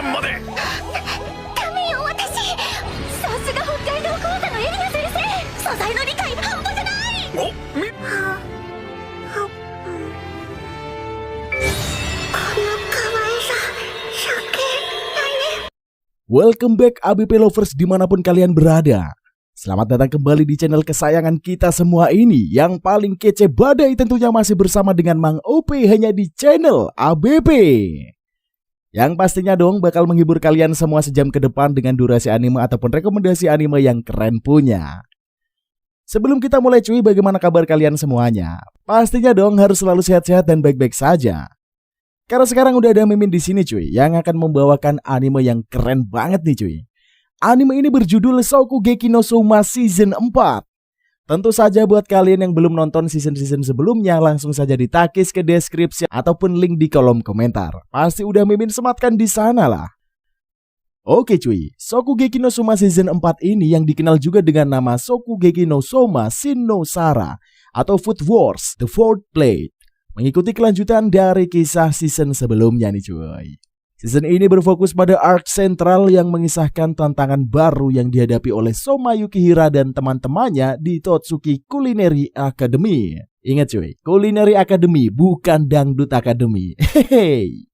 間まで。ダメよ私。さすが北海道講座のエリナ先生。素材の理解半端じゃない。おみこの可愛さ避けないね。 Welcome back ABP Lovers dimanapun kalian berada. Selamat datang kembali di channel kesayangan kita semua ini. Yang paling kece badai tentunya masih bersama dengan Mang OP hanya di channel ABP. Yang pastinya dong bakal menghibur kalian semua sejam ke depan dengan durasi anime ataupun rekomendasi anime yang keren punya. Sebelum kita mulai cuy, bagaimana kabar kalian semuanya? Pastinya dong harus selalu sehat-sehat dan baik-baik saja. Karena sekarang udah ada Mimin di sini cuy yang akan membawakan anime yang keren banget nih cuy. Anime ini berjudul Shokugeki no Soma Season 4. Tentu saja buat kalian yang belum nonton season-season sebelumnya, langsung saja ditakis ke deskripsi ataupun link di kolom komentar. Pasti udah Mimin sematkan di sana lah. Oke cuy, Shokugeki no Soma Season 4 ini yang dikenal juga dengan nama Shokugeki no Soma Shin no Sara atau Food Wars The Fourth Plate, mengikuti kelanjutan dari kisah season sebelumnya nih cuy. Season ini berfokus pada arc sentral yang mengisahkan tantangan baru yang dihadapi oleh Soma Yukihira dan teman-temannya di Totsuki Culinary Academy. Ingat cuy, Culinary Academy bukan Dangdut Academy. Hehehe.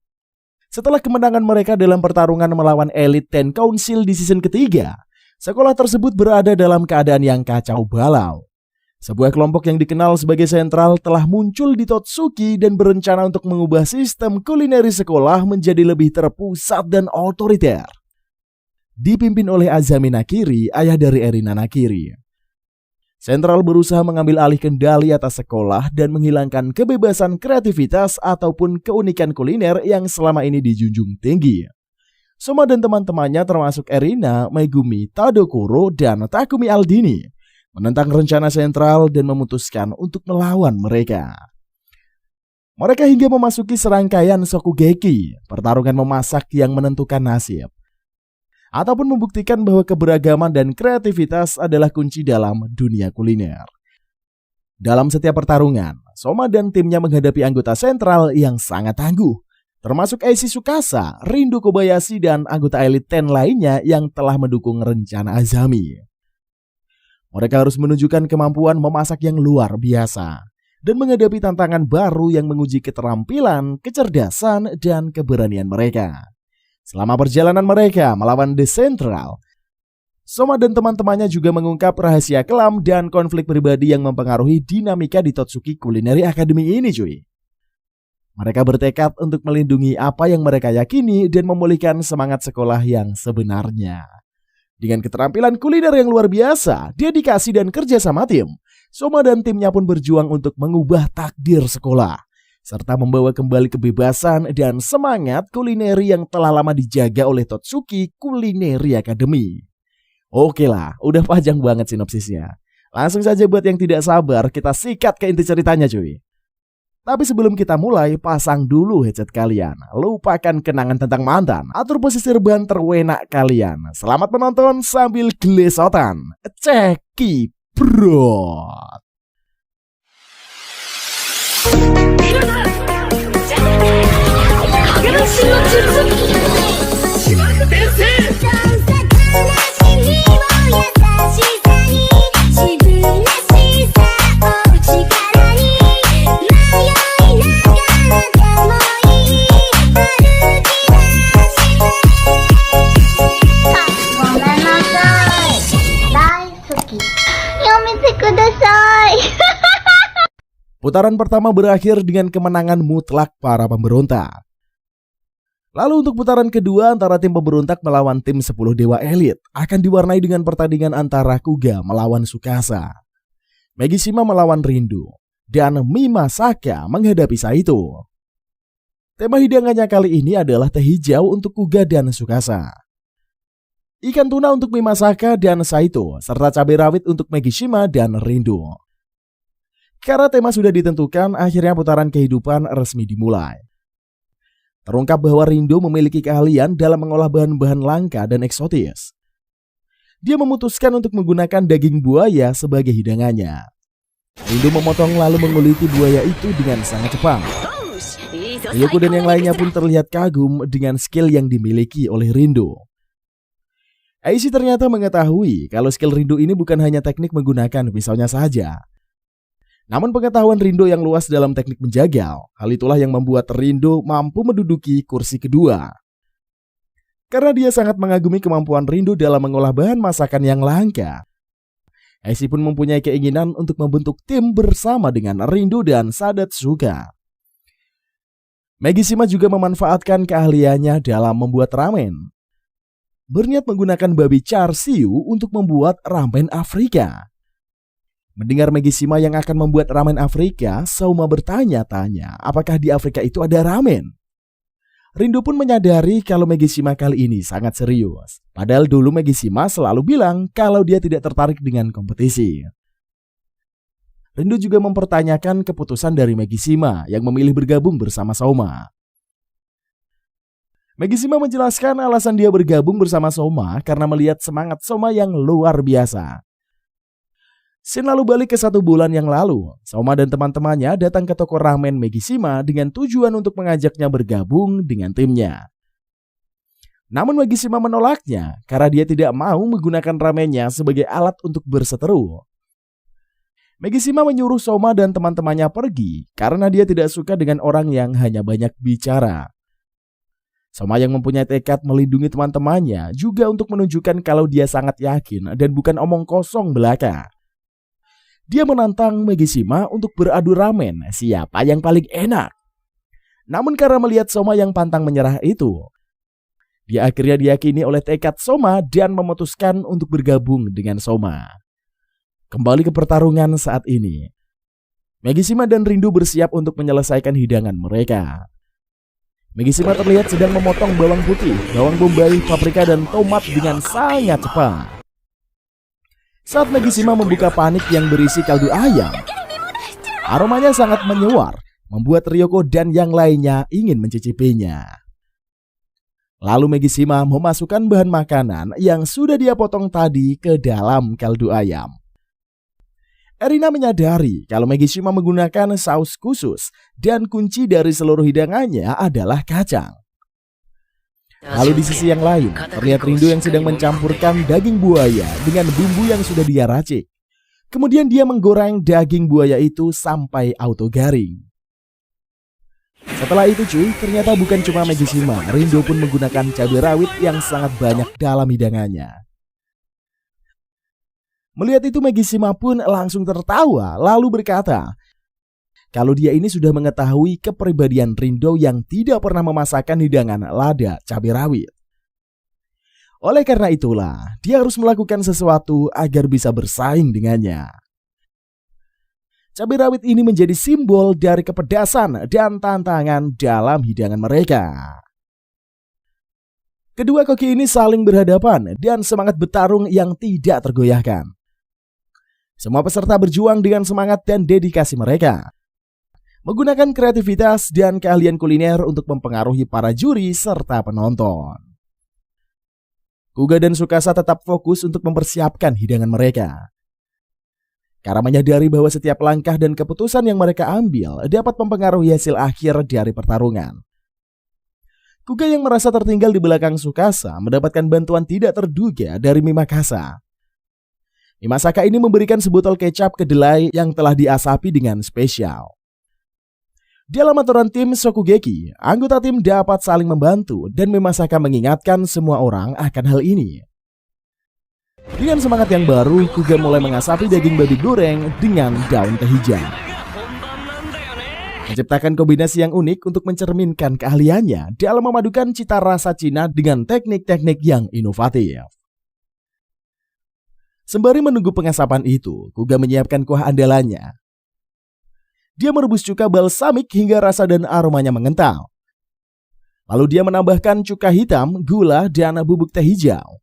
Setelah kemenangan mereka dalam pertarungan melawan Elite Ten Council di season ketiga, sekolah tersebut berada dalam keadaan yang kacau balau. Sebuah kelompok yang dikenal sebagai sentral telah muncul di Totsuki dan berencana untuk mengubah sistem kulineri sekolah menjadi lebih terpusat dan otoriter. Dipimpin oleh Azami Nakiri, ayah dari Erina Nakiri. Sentral berusaha mengambil alih kendali atas sekolah dan menghilangkan kebebasan kreativitas ataupun keunikan kuliner yang selama ini dijunjung tinggi. Soma dan teman-temannya termasuk Erina, Megumi, Tadokuro, dan Takumi Aldini menentang rencana sentral dan memutuskan untuk melawan mereka. Mereka hingga memasuki serangkaian Shokugeki, pertarungan memasak yang menentukan nasib, ataupun membuktikan bahwa keberagaman dan kreativitas adalah kunci dalam dunia kuliner. Dalam setiap pertarungan, Soma dan timnya menghadapi anggota sentral yang sangat tangguh, termasuk Eishi Tsukasa, Rindu Kobayashi, dan anggota Elite Ten lainnya yang telah mendukung rencana Azami. Mereka harus menunjukkan kemampuan memasak yang luar biasa dan menghadapi tantangan baru yang menguji keterampilan, kecerdasan, dan keberanian mereka. Selama perjalanan mereka melawan The Central, Soma dan teman-temannya juga mengungkap rahasia kelam dan konflik pribadi yang mempengaruhi dinamika di Totsuki Culinary Academy ini cuy. Mereka bertekad untuk melindungi apa yang mereka yakini dan memulihkan semangat sekolah yang sebenarnya. Dengan keterampilan kuliner yang luar biasa, dedikasi dan kerja sama tim, Soma dan timnya pun berjuang untuk mengubah takdir sekolah, serta membawa kembali kebebasan dan semangat kulineri yang telah lama dijaga oleh Totsuki Culinary Academy. Oke lah, udah panjang banget sinopsisnya. Langsung saja buat yang tidak sabar, kita sikat ke inti ceritanya cuy. Tapi sebelum kita mulai, pasang dulu headset kalian. Lupakan kenangan tentang mantan. Atur posisi rebahan terwenak kalian. Selamat menonton sambil gelesotan. Ceki bro. Putaran pertama berakhir dengan kemenangan mutlak para pemberontak. Lalu untuk putaran kedua antara tim pemberontak melawan tim 10 dewa elit akan diwarnai dengan pertandingan antara Kuga melawan Tsukasa, Megishima melawan Rindu, dan Mimasaka menghadapi Saito. Tema hidangannya kali ini adalah teh hijau untuk Kuga dan Tsukasa, ikan tuna untuk Mimasaka dan Saito, serta cabai rawit untuk Megishima dan Rindu. Karena tema sudah ditentukan, akhirnya putaran kehidupan resmi dimulai. Terungkap bahwa Rindu memiliki keahlian dalam mengolah bahan-bahan langka dan eksotis. Dia memutuskan untuk menggunakan daging buaya sebagai hidangannya. Rindu memotong lalu menguliti buaya itu dengan sangat cepat. Ryoko dan yang lainnya pun terlihat kagum dengan skill yang dimiliki oleh Rindo. Aishi ternyata mengetahui kalau skill Rindo ini bukan hanya teknik menggunakan pisaunya saja. Namun pengetahuan Rindo yang luas dalam teknik menjagal, hal itulah yang membuat Rindo mampu menduduki kursi kedua. Karena dia sangat mengagumi kemampuan Rindo dalam mengolah bahan masakan yang langka. Aishi pun mempunyai keinginan untuk membentuk tim bersama dengan Rindo dan Sadatsuka. Megishima juga memanfaatkan keahliannya dalam membuat ramen. Berniat menggunakan babi char siu untuk membuat ramen Afrika. Mendengar Megishima yang akan membuat ramen Afrika, Souma bertanya-tanya apakah di Afrika itu ada ramen. Rindo pun menyadari kalau Megishima kali ini sangat serius. Padahal dulu Megishima selalu bilang kalau dia tidak tertarik dengan kompetisi. Rindo juga mempertanyakan keputusan dari Megishima yang memilih bergabung bersama Souma. Megishima menjelaskan alasan dia bergabung bersama Souma karena melihat semangat Souma yang luar biasa. Scene lalu balik ke 1 bulan yang lalu, Souma dan teman-temannya datang ke toko ramen Megishima dengan tujuan untuk mengajaknya bergabung dengan timnya. Namun Megishima menolaknya karena dia tidak mau menggunakan ramennya sebagai alat untuk berseteru. Megishima menyuruh Souma dan teman-temannya pergi karena dia tidak suka dengan orang yang hanya banyak bicara. Souma yang mempunyai tekad melindungi teman-temannya juga untuk menunjukkan kalau dia sangat yakin dan bukan omong kosong belaka. Dia menantang Megishima untuk beradu ramen siapa yang paling enak. Namun karena melihat Souma yang pantang menyerah itu, dia akhirnya diyakini oleh tekad Souma dan memutuskan untuk bergabung dengan Souma. Kembali ke pertarungan saat ini. Megishima dan Rindo bersiap untuk menyelesaikan hidangan mereka. Megishima terlihat sedang memotong bawang putih, bawang bombay, paprika, dan tomat dengan sangat cepat. Saat Megishima membuka panik yang berisi kaldu ayam, aromanya sangat menyuar, membuat Ryoko dan yang lainnya ingin mencicipinya. Lalu Megishima memasukkan bahan makanan yang sudah dia potong tadi ke dalam kaldu ayam. Erina menyadari kalau Megishima menggunakan saus khusus dan kunci dari seluruh hidangannya adalah kacang. Lalu di sisi yang lain, terlihat Rindo yang sedang mencampurkan daging buaya dengan bumbu yang sudah dia racik. Kemudian dia menggoreng daging buaya itu sampai auto garing. Setelah itu cuy, ternyata bukan cuma Megishima, Rindo pun menggunakan cabai rawit yang sangat banyak dalam hidangannya. Melihat itu Megishima pun langsung tertawa lalu berkata, kalau dia ini sudah mengetahui kepribadian Rindo yang tidak pernah memasakkan hidangan lada cabai rawit. Oleh karena itulah, dia harus melakukan sesuatu agar bisa bersaing dengannya. Cabai rawit ini menjadi simbol dari kepedasan dan tantangan dalam hidangan mereka. Kedua koki ini saling berhadapan dan semangat bertarung yang tidak tergoyahkan. Semua peserta berjuang dengan semangat dan dedikasi mereka, menggunakan kreativitas dan keahlian kuliner untuk mempengaruhi para juri serta penonton. Kuga dan Tsukasa tetap fokus untuk mempersiapkan hidangan mereka. Karena menyadari bahwa setiap langkah dan keputusan yang mereka ambil dapat mempengaruhi hasil akhir dari pertarungan. Kuga yang merasa tertinggal di belakang Tsukasa mendapatkan bantuan tidak terduga dari Mimakasa. Mimasaka ini memberikan sebotol kecap kedelai yang telah diasapi dengan spesial. Dalam aturan tim Shokugeki, anggota tim dapat saling membantu dan Mimasaka mengingatkan semua orang akan hal ini. Dengan semangat yang baru, Kuga mulai mengasapi daging babi goreng dengan daun teh hijau. Menciptakan kombinasi yang unik untuk mencerminkan keahliannya dalam memadukan cita rasa Cina dengan teknik-teknik yang inovatif. Sembari menunggu pengasapan itu, Kuga menyiapkan kuah andalannya. Dia merebus cuka balsamik hingga rasa dan aromanya mengental. Lalu dia menambahkan cuka hitam, gula, dan bubuk teh hijau.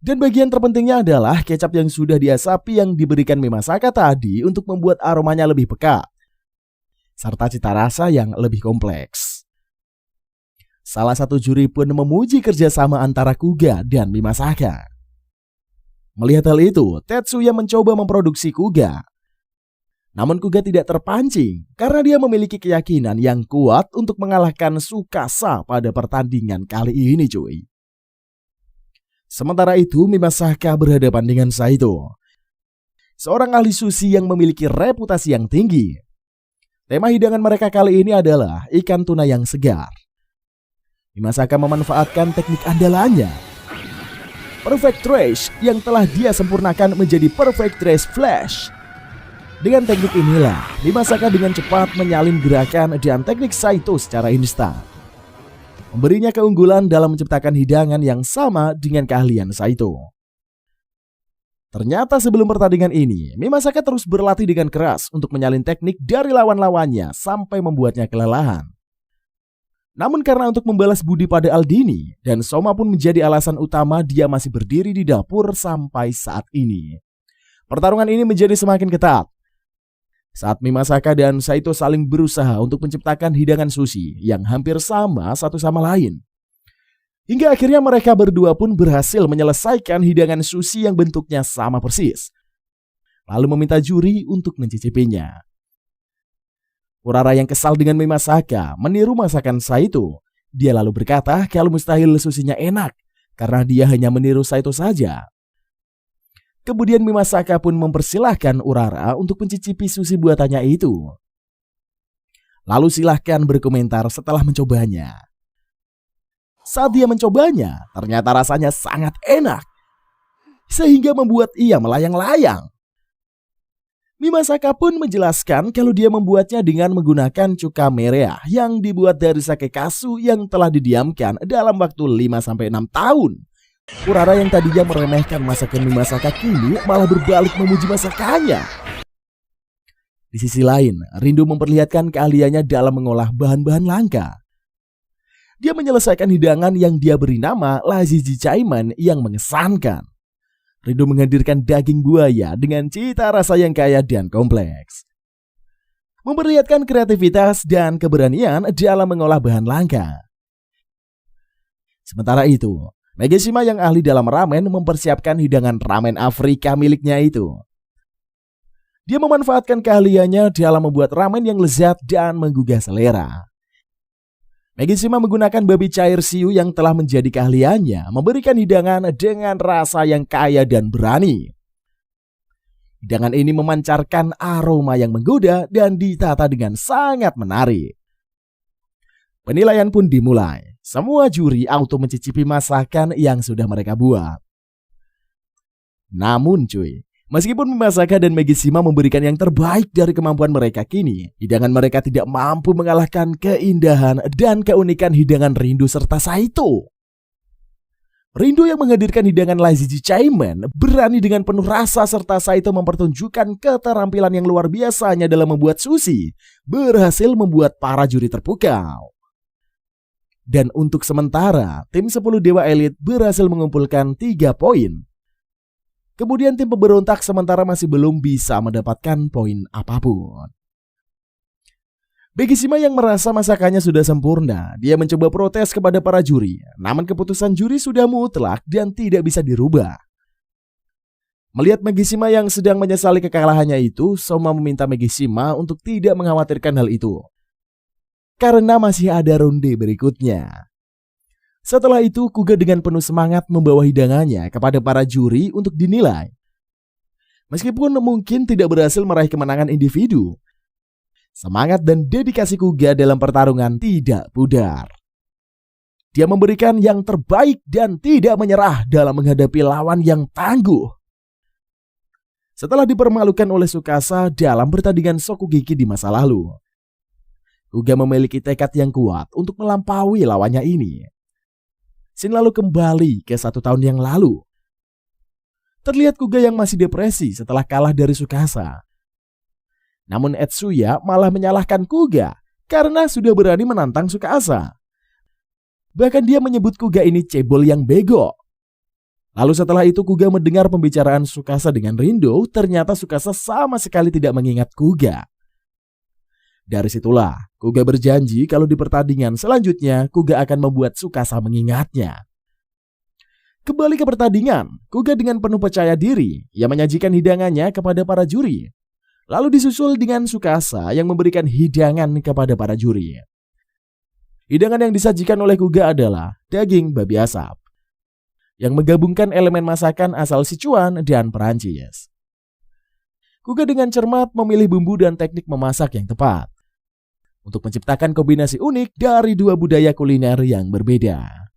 Dan bagian terpentingnya adalah kecap yang sudah diasapi yang diberikan Mimasaka tadi untuk membuat aromanya lebih pekat, serta cita rasa yang lebih kompleks. Salah satu juri pun memuji kerjasama antara Kuga dan Mimasaka. Melihat hal itu, Tetsuya mencoba memproduksi Kuga. Namun Kuga tidak terpancing karena dia memiliki keyakinan yang kuat untuk mengalahkan Tsukasa pada pertandingan kali ini cuy. Sementara itu Mimasaka berhadapan dengan Saito, seorang ahli sushi yang memiliki reputasi yang tinggi. Tema hidangan mereka kali ini adalah ikan tuna yang segar. Mimasaka memanfaatkan teknik andalannya, Perfect Trash, yang telah dia sempurnakan menjadi Perfect Trash Flash. Dengan teknik inilah Mimasaka dengan cepat menyalin gerakan dan teknik Saito secara instan, memberinya keunggulan dalam menciptakan hidangan yang sama dengan keahlian Saito. Ternyata sebelum pertandingan ini, Mimasaka terus berlatih dengan keras untuk menyalin teknik dari lawan-lawannya sampai membuatnya kelelahan. Namun karena untuk membalas budi pada Aldini, dan Soma pun menjadi alasan utama dia masih berdiri di dapur sampai saat ini. Pertarungan ini menjadi semakin ketat saat Mimasaka dan Saito saling berusaha untuk menciptakan hidangan sushi yang hampir sama satu sama lain. Hingga akhirnya mereka berdua pun berhasil menyelesaikan hidangan sushi yang bentuknya sama persis, lalu meminta juri untuk mencicipinya. Urara yang kesal dengan Mimasaka meniru masakan Saito. Dia lalu berkata kalau mustahil sushinya enak karena dia hanya meniru Saito saja. Kemudian Mimasaka pun mempersilahkan Urara untuk mencicipi sushi buatannya itu. Lalu silahkan berkomentar setelah mencobanya. Saat dia mencobanya, ternyata rasanya sangat enak, sehingga membuat ia melayang-layang. Mimasaka pun menjelaskan kalau dia membuatnya dengan menggunakan cuka merah yang dibuat dari sake kasu yang telah didiamkan dalam waktu 5-6 tahun. Urara yang tadinya meremehkan masakan Mimasaka kini malah berbalik memuji masakannya. Di sisi lain, Rindo memperlihatkan keahliannya dalam mengolah bahan-bahan langka. Dia menyelesaikan hidangan yang dia beri nama Lazizi Caiman yang mengesankan. Rindo menghadirkan daging buaya dengan cita rasa yang kaya dan kompleks, memperlihatkan kreativitas dan keberanian dalam mengolah bahan langka. Sementara itu, Megashima yang ahli dalam ramen mempersiapkan hidangan ramen Afrika miliknya itu. Dia memanfaatkan keahliannya dalam membuat ramen yang lezat dan menggugah selera. Megashima menggunakan babi cair siu yang telah menjadi keahliannya, memberikan hidangan dengan rasa yang kaya dan berani. Hidangan ini memancarkan aroma yang menggoda dan ditata dengan sangat menarik. Penilaian pun dimulai. Semua juri auto mencicipi masakan yang sudah mereka buat. Namun cuy, meskipun Mimasaka dan Megashima memberikan yang terbaik dari kemampuan mereka kini, hidangan mereka tidak mampu mengalahkan keindahan dan keunikan hidangan Rindo serta Saito. Rindo yang menghadirkan hidangan Lazizi Caiman berani dengan penuh rasa serta Saito mempertunjukkan keterampilan yang luar biasanya dalam membuat sushi, berhasil membuat para juri terpukau. Dan untuk sementara, tim 10 Dewa Elit berhasil mengumpulkan 3 poin. Kemudian tim pemberontak sementara masih belum bisa mendapatkan poin apapun. Megashima yang merasa masakannya sudah sempurna, dia mencoba protes kepada para juri. Namun keputusan juri sudah mutlak dan tidak bisa dirubah. Melihat Megashima yang sedang menyesali kekalahannya itu, Soma meminta Megashima untuk tidak mengkhawatirkan hal itu, karena masih ada ronde berikutnya. Setelah itu, Kuga dengan penuh semangat membawa hidangannya kepada para juri untuk dinilai. Meskipun mungkin tidak berhasil meraih kemenangan individu, semangat dan dedikasi Kuga dalam pertarungan tidak pudar. Dia memberikan yang terbaik dan tidak menyerah dalam menghadapi lawan yang tangguh. Setelah dipermalukan oleh Tsukasa dalam pertandingan Shokugeki di masa lalu, Kuga memiliki tekad yang kuat untuk melampaui lawannya ini. Scene lalu kembali ke 1 tahun yang lalu. Terlihat Kuga yang masih depresi setelah kalah dari Tsukasa. Namun Etsuya malah menyalahkan Kuga karena sudah berani menantang Tsukasa. Bahkan dia menyebut Kuga ini cebol yang bego. Lalu setelah itu Kuga mendengar pembicaraan Tsukasa dengan Rindo, ternyata Tsukasa sama sekali tidak mengingat Kuga. Dari situlah, Kuga berjanji kalau di pertandingan selanjutnya, Kuga akan membuat Tsukasa mengingatnya. Kembali ke pertandingan, Kuga dengan penuh percaya diri, ia menyajikan hidangannya kepada para juri. Lalu disusul dengan Tsukasa yang memberikan hidangan kepada para juri. Hidangan yang disajikan oleh Kuga adalah daging babi asap, yang menggabungkan elemen masakan asal Sichuan dan Perancis. Kuga dengan cermat memilih bumbu dan teknik memasak yang tepat untuk menciptakan kombinasi unik dari dua budaya kuliner yang berbeda.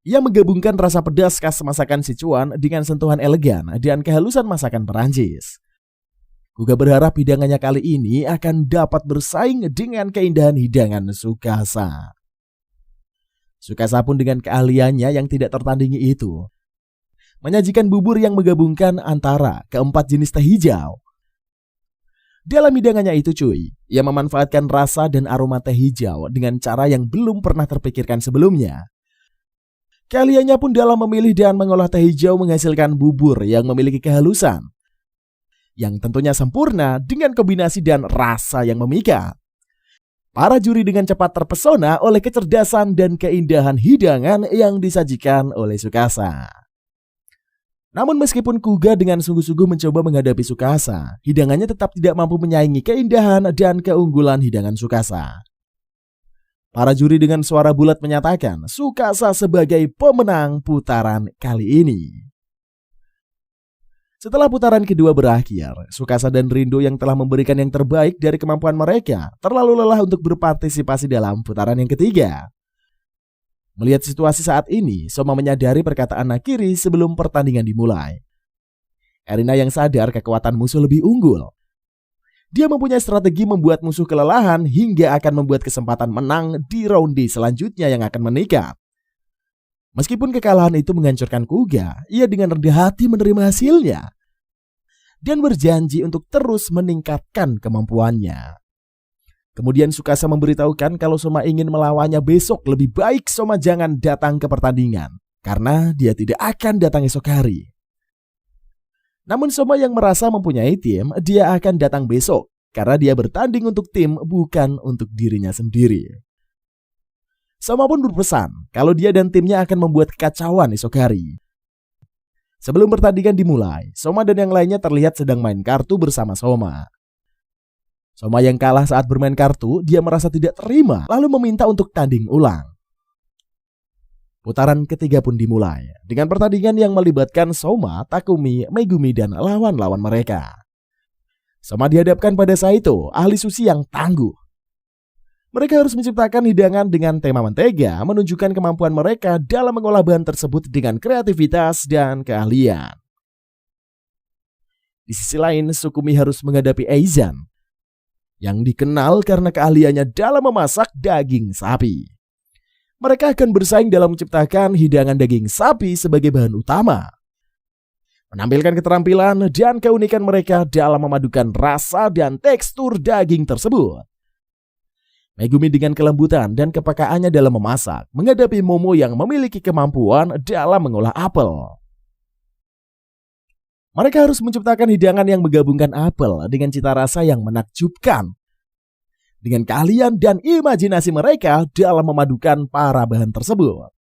Ia menggabungkan rasa pedas khas masakan Sichuan dengan sentuhan elegan dan kehalusan masakan Perancis. Kuga berharap hidangannya kali ini akan dapat bersaing dengan keindahan hidangan Tsukasa. Tsukasa pun dengan keahliannya yang tidak tertandingi itu menyajikan bubur yang menggabungkan antara keempat jenis teh hijau. Dalam hidangannya itu ia memanfaatkan rasa dan aroma teh hijau dengan cara yang belum pernah terpikirkan sebelumnya. Keahliannya pun dalam memilih dan mengolah teh hijau menghasilkan bubur yang memiliki kehalusan yang tentunya sempurna dengan kombinasi dan rasa yang memikat. Para juri dengan cepat terpesona oleh kecerdasan dan keindahan hidangan yang disajikan oleh Tsukasa. Namun meskipun Kuga dengan sungguh-sungguh mencoba menghadapi Tsukasa, hidangannya tetap tidak mampu menyaingi keindahan dan keunggulan hidangan Tsukasa. Para juri dengan suara bulat menyatakan Tsukasa sebagai pemenang putaran kali ini. Setelah putaran kedua berakhir, Tsukasa dan Rindo yang telah memberikan yang terbaik dari kemampuan mereka terlalu lelah untuk berpartisipasi dalam putaran yang ketiga. Melihat situasi saat ini, Soma menyadari perkataan Nakiri sebelum pertandingan dimulai. Erina yang sadar kekuatan musuh lebih unggul. Dia mempunyai strategi membuat musuh kelelahan hingga akan membuat kesempatan menang di ronde selanjutnya yang akan meningkat. Meskipun kekalahan itu menghancurkan Kuga, ia dengan rendah hati menerima hasilnya dan berjanji untuk terus meningkatkan kemampuannya. Kemudian Tsukasa memberitahukan kalau Soma ingin melawannya besok, lebih baik Soma jangan datang ke pertandingan karena dia tidak akan datang esok hari. Namun Soma yang merasa mempunyai tim, dia akan datang besok karena dia bertanding untuk tim bukan untuk dirinya sendiri. Soma pun berpesan kalau dia dan timnya akan membuat kekacauan esok hari. Sebelum pertandingan dimulai, Soma dan yang lainnya terlihat sedang main kartu bersama Soma. Soma yang kalah saat bermain kartu, dia merasa tidak terima lalu meminta untuk tanding ulang. Putaran ketiga pun dimulai dengan pertandingan yang melibatkan Soma, Takumi, Megumi, dan lawan-lawan mereka. Soma dihadapkan pada Saito, ahli sushi yang tangguh. Mereka harus menciptakan hidangan dengan tema mentega, menunjukkan kemampuan mereka dalam mengolah bahan tersebut dengan kreativitas dan keahlian. Di sisi lain, Sukumi harus menghadapi Eizan, yang dikenal karena keahliannya dalam memasak daging sapi. Mereka akan bersaing dalam menciptakan hidangan daging sapi sebagai bahan utama, menampilkan keterampilan dan keunikan mereka dalam memadukan rasa dan tekstur daging tersebut. Megumi dengan kelembutan dan kepekaannya dalam memasak menghadapi Momo yang memiliki kemampuan dalam mengolah apel. Mereka harus menciptakan hidangan yang menggabungkan apel dengan cita rasa yang menakjubkan, dengan keahlian dan imajinasi mereka dalam memadukan para bahan tersebut.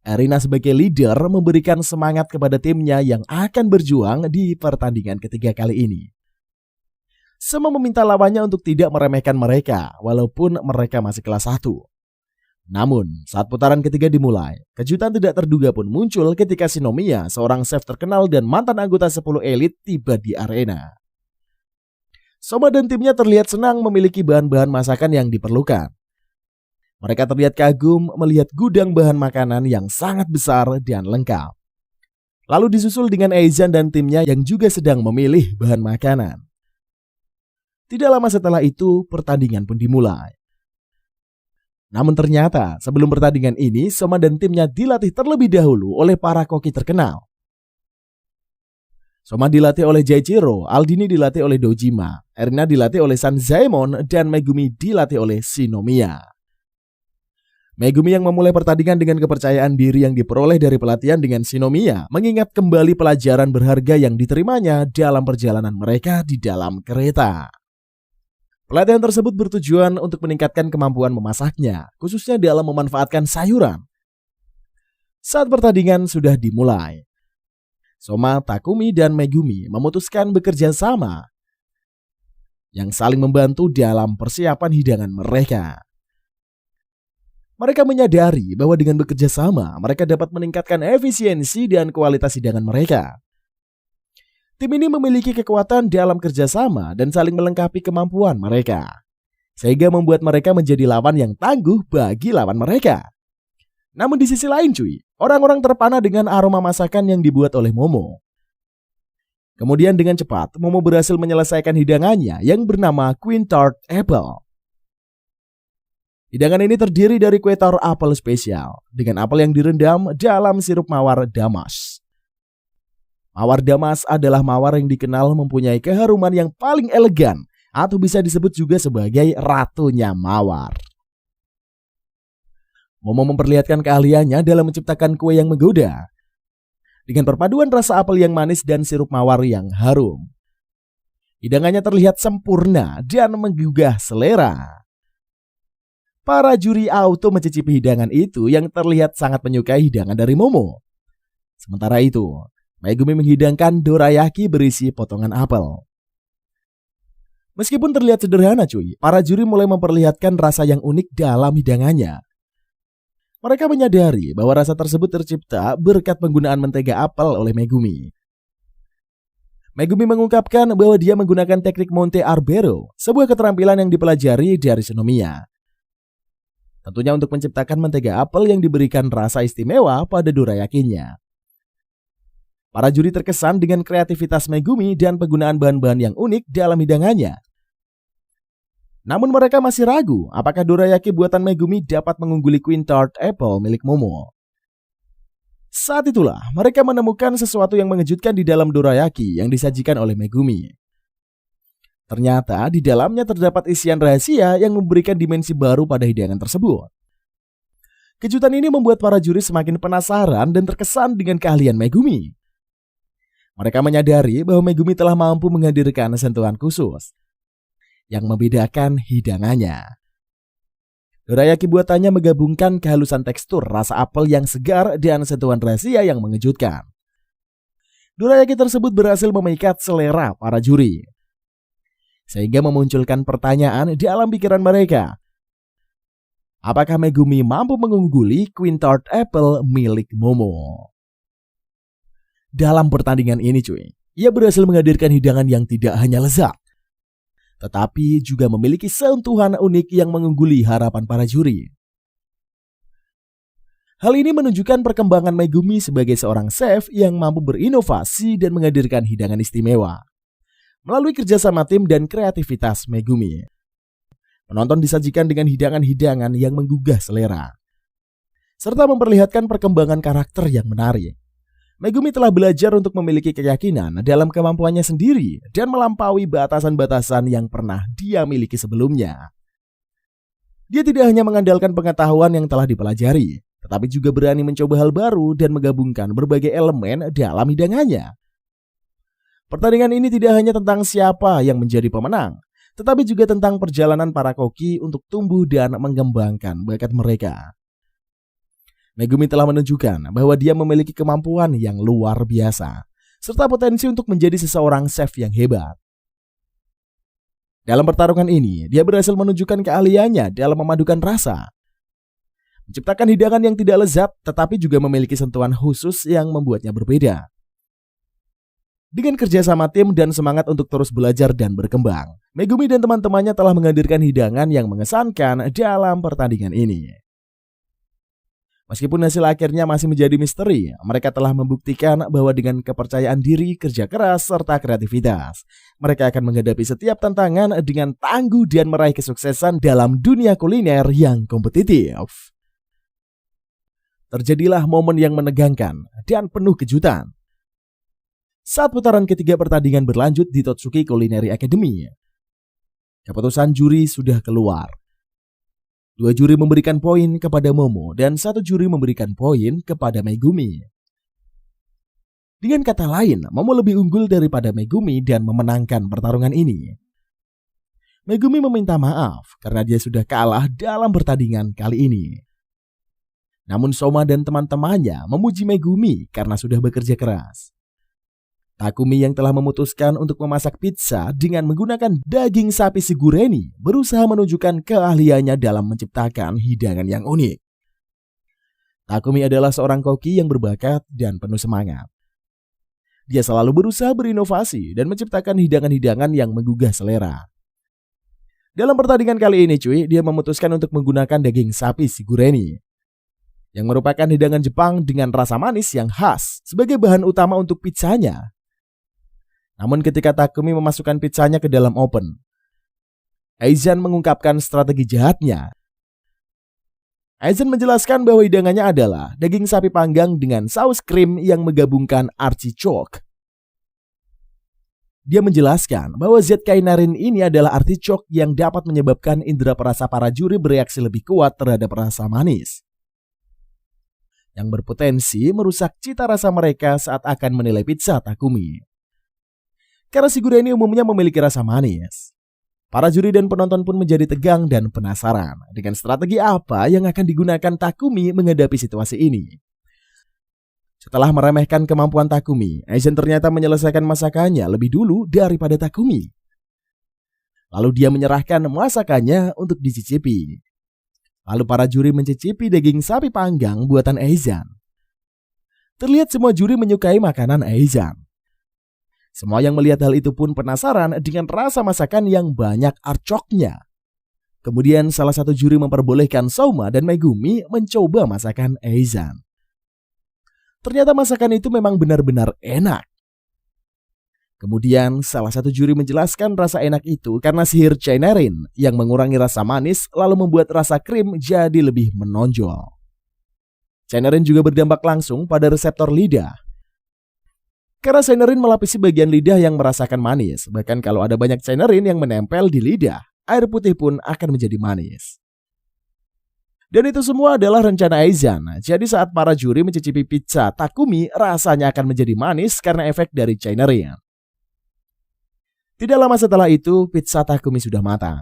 Erina sebagai leader memberikan semangat kepada timnya yang akan berjuang di pertandingan ketiga kali ini. Soma meminta lawannya untuk tidak meremehkan mereka walaupun mereka masih kelas 1. Namun saat putaran ketiga dimulai, kejutan tidak terduga pun muncul ketika Shinomiya, seorang chef terkenal dan mantan anggota 10 elit, tiba di arena. Soma dan timnya terlihat senang memiliki bahan-bahan masakan yang diperlukan. Mereka terlihat kagum melihat gudang bahan makanan yang sangat besar dan lengkap. Lalu disusul dengan Eizan dan timnya yang juga sedang memilih bahan makanan. Tidak lama setelah itu, pertandingan pun dimulai. Namun ternyata sebelum pertandingan ini, Soma dan timnya dilatih terlebih dahulu oleh para koki terkenal. Soma dilatih oleh Jaichiro, Aldini dilatih oleh Dojima, Erina dilatih oleh Sanzaemon, dan Megumi dilatih oleh Shinomiya. Megumi yang memulai pertandingan dengan kepercayaan diri yang diperoleh dari pelatihan dengan Shinomiya mengingat kembali pelajaran berharga yang diterimanya dalam perjalanan mereka di dalam kereta. Pelatihan tersebut bertujuan untuk meningkatkan kemampuan memasaknya, khususnya dalam memanfaatkan sayuran. Saat pertandingan sudah dimulai, Soma, Takumi, dan Megumi memutuskan bekerja sama yang saling membantu dalam persiapan hidangan mereka. Mereka menyadari bahwa dengan bekerja sama, mereka dapat meningkatkan efisiensi dan kualitas hidangan mereka. Tim ini memiliki kekuatan dalam kerjasama dan saling melengkapi kemampuan mereka, sehingga membuat mereka menjadi lawan yang tangguh bagi lawan mereka. Namun di sisi lain cuy, orang-orang terpana dengan aroma masakan yang dibuat oleh Momo. Kemudian dengan cepat, Momo berhasil menyelesaikan hidangannya yang bernama Queen Tart Apple. Hidangan ini terdiri dari kue tart apel spesial dengan apel yang direndam dalam sirup mawar damas. Mawar damas adalah mawar yang dikenal mempunyai keharuman yang paling elegan atau bisa disebut juga sebagai ratunya mawar. Momo memperlihatkan keahliannya dalam menciptakan kue yang menggoda dengan perpaduan rasa apel yang manis dan sirup mawar yang harum. Hidangannya terlihat sempurna dan menggugah selera. Para juri auto mencicipi hidangan itu yang terlihat sangat menyukai hidangan dari Momo. Sementara itu, Megumi menghidangkan dorayaki berisi potongan apel. Meskipun terlihat sederhana cuy, para juri mulai memperlihatkan rasa yang unik dalam hidangannya. Mereka menyadari bahwa rasa tersebut tercipta berkat penggunaan mentega apel oleh Megumi. Megumi mengungkapkan bahwa dia menggunakan teknik Monte Arbero, sebuah keterampilan yang dipelajari dari Shinomiya. Tentunya untuk menciptakan mentega apel yang diberikan rasa istimewa pada dorayakinya. Para juri terkesan dengan kreativitas Megumi dan penggunaan bahan-bahan yang unik dalam hidangannya. Namun mereka masih ragu apakah dorayaki buatan Megumi dapat mengungguli Queen Tart Apple milik Momo. Saat itulah mereka menemukan sesuatu yang mengejutkan di dalam dorayaki yang disajikan oleh Megumi. Ternyata di dalamnya terdapat isian rahasia yang memberikan dimensi baru pada hidangan tersebut. Kejutan ini membuat para juri semakin penasaran dan terkesan dengan keahlian Megumi. Mereka menyadari bahwa Megumi telah mampu menghadirkan sentuhan khusus yang membedakan hidangannya. Dorayaki buatannya menggabungkan kehalusan tekstur rasa apel yang segar dan sentuhan rahasia yang mengejutkan. Dorayaki tersebut berhasil memikat selera para juri, sehingga memunculkan pertanyaan di dalam pikiran mereka. Apakah Megumi mampu mengungguli Queen Tart Apple milik Momo? Dalam pertandingan ini cuy, ia berhasil menghadirkan hidangan yang tidak hanya lezat, tetapi juga memiliki sentuhan unik yang mengungguli harapan para juri. Hal ini menunjukkan perkembangan Megumi sebagai seorang chef yang mampu berinovasi dan menghadirkan hidangan istimewa melalui kerjasama tim dan kreativitas Megumi. Penonton disajikan dengan hidangan-hidangan yang menggugah selera, serta memperlihatkan perkembangan karakter yang menarik. Megumi telah belajar untuk memiliki keyakinan dalam kemampuannya sendiri dan melampaui batasan-batasan yang pernah dia miliki sebelumnya. Dia tidak hanya mengandalkan pengetahuan yang telah dipelajari, tetapi juga berani mencoba hal baru dan menggabungkan berbagai elemen dalam hidangannya. Pertandingan ini tidak hanya tentang siapa yang menjadi pemenang, tetapi juga tentang perjalanan para koki untuk tumbuh dan mengembangkan bakat mereka. Megumi telah menunjukkan bahwa dia memiliki kemampuan yang luar biasa, serta potensi untuk menjadi seseorang chef yang hebat. Dalam pertarungan ini, dia berhasil menunjukkan keahliannya dalam memadukan rasa, menciptakan hidangan yang tidak lezat, tetapi juga memiliki sentuhan khusus yang membuatnya berbeda. Dengan kerjasama tim dan semangat untuk terus belajar dan berkembang, Megumi dan teman-temannya telah menghadirkan hidangan yang mengesankan dalam pertandingan ini. Meskipun hasil akhirnya masih menjadi misteri, mereka telah membuktikan bahwa dengan kepercayaan diri, kerja keras, serta kreativitas, mereka akan menghadapi setiap tantangan dengan tangguh dan meraih kesuksesan dalam dunia kuliner yang kompetitif. Terjadilah momen yang menegangkan dan penuh kejutan. Saat putaran ketiga pertandingan berlanjut di Totsuki Culinary Academy, keputusan juri sudah keluar. 2 juri memberikan poin kepada Momo dan 1 juri memberikan poin kepada Megumi. Dengan kata lain, Momo lebih unggul daripada Megumi dan memenangkan pertarungan ini. Megumi meminta maaf karena dia sudah kalah dalam pertandingan kali ini. Namun Soma dan teman-temannya memuji Megumi karena sudah bekerja keras. Takumi yang telah memutuskan untuk memasak pizza dengan menggunakan daging sapi sigureni berusaha menunjukkan keahliannya dalam menciptakan hidangan yang unik. Takumi adalah seorang koki yang berbakat dan penuh semangat. Dia selalu berusaha berinovasi dan menciptakan hidangan-hidangan yang menggugah selera. Dalam pertandingan kali ini dia memutuskan untuk menggunakan daging sapi sigureni, yang merupakan hidangan Jepang dengan rasa manis yang khas sebagai bahan utama untuk pizzanya. Namun ketika Takumi memasukkan pizzanya ke dalam oven, Aizen mengungkapkan strategi jahatnya. Aizen menjelaskan bahwa hidangannya adalah daging sapi panggang dengan saus krim yang menggabungkan artichoke. Dia menjelaskan bahwa zat kainarin ini adalah artichoke yang dapat menyebabkan indera perasa para juri bereaksi lebih kuat terhadap rasa manis, yang berpotensi merusak cita rasa mereka saat akan menilai pizza Takumi. Karena sigureni umumnya memiliki rasa manis, para juri dan penonton pun menjadi tegang dan penasaran dengan strategi apa yang akan digunakan Takumi menghadapi situasi ini. Setelah meremehkan kemampuan Takumi, Aizen ternyata menyelesaikan masakannya lebih dulu daripada Takumi. Lalu dia menyerahkan masakannya untuk dicicipi. Lalu para juri mencicipi daging sapi panggang buatan Aizen. Terlihat semua juri menyukai makanan Aizen. Semua yang melihat hal itu pun penasaran dengan rasa masakan yang banyak artichoke-nya. Kemudian salah satu juri memperbolehkan Souma dan Megumi mencoba masakan Aizen. Ternyata masakan itu memang benar-benar enak. Kemudian salah satu juri menjelaskan rasa enak itu karena sihir Chainerin yang mengurangi rasa manis lalu membuat rasa krim jadi lebih menonjol. Chainerin juga berdampak langsung pada reseptor lidah. Karena Chainerin melapisi bagian lidah yang merasakan manis. Bahkan kalau ada banyak Chainerin yang menempel di lidah, air putih pun akan menjadi manis. Dan itu semua adalah rencana Aizen. Jadi saat para juri mencicipi pizza Takumi, rasanya akan menjadi manis karena efek dari Chainerin. Tidak lama setelah itu, pizza Takumi sudah matang.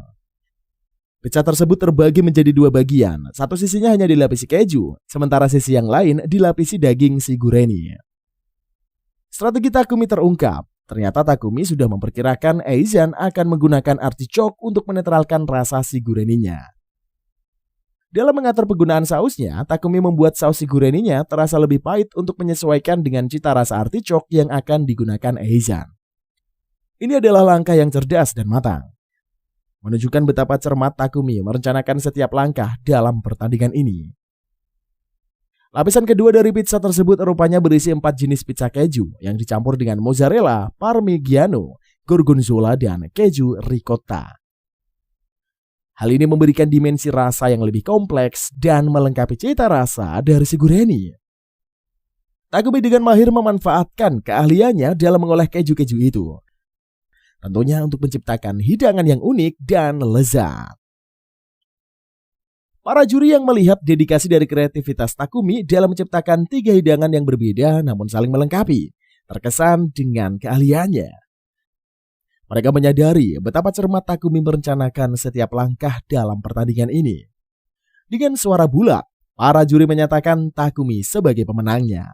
Pizza tersebut terbagi menjadi dua bagian. Satu sisinya hanya dilapisi keju, sementara sisi yang lain dilapisi daging sigureni. Strategi Takumi terungkap. Ternyata Takumi sudah memperkirakan Aizen akan menggunakan artichoke untuk menetralkan rasa sigureninya. Dalam mengatur penggunaan sausnya, Takumi membuat saus sigureninya terasa lebih pahit untuk menyesuaikan dengan cita rasa artichoke yang akan digunakan Aizen. Ini adalah langkah yang cerdas dan matang, menunjukkan betapa cermat Takumi merencanakan setiap langkah dalam pertandingan ini. Lapisan kedua dari pizza tersebut rupanya berisi 4 jenis pizza keju yang dicampur dengan mozzarella, parmigiano, gorgonzola, dan keju ricotta. Hal ini memberikan dimensi rasa yang lebih kompleks dan melengkapi cita rasa dari sigureni. Takumi dengan mahir memanfaatkan keahliannya dalam mengolah keju-keju itu, tentunya untuk menciptakan hidangan yang unik dan lezat. Para juri yang melihat dedikasi dari kreativitas Takumi dalam menciptakan 3 hidangan yang berbeda namun saling melengkapi, terkesan dengan keahliannya. Mereka menyadari betapa cermat Takumi merencanakan setiap langkah dalam pertandingan ini. Dengan suara bulat, para juri menyatakan Takumi sebagai pemenangnya.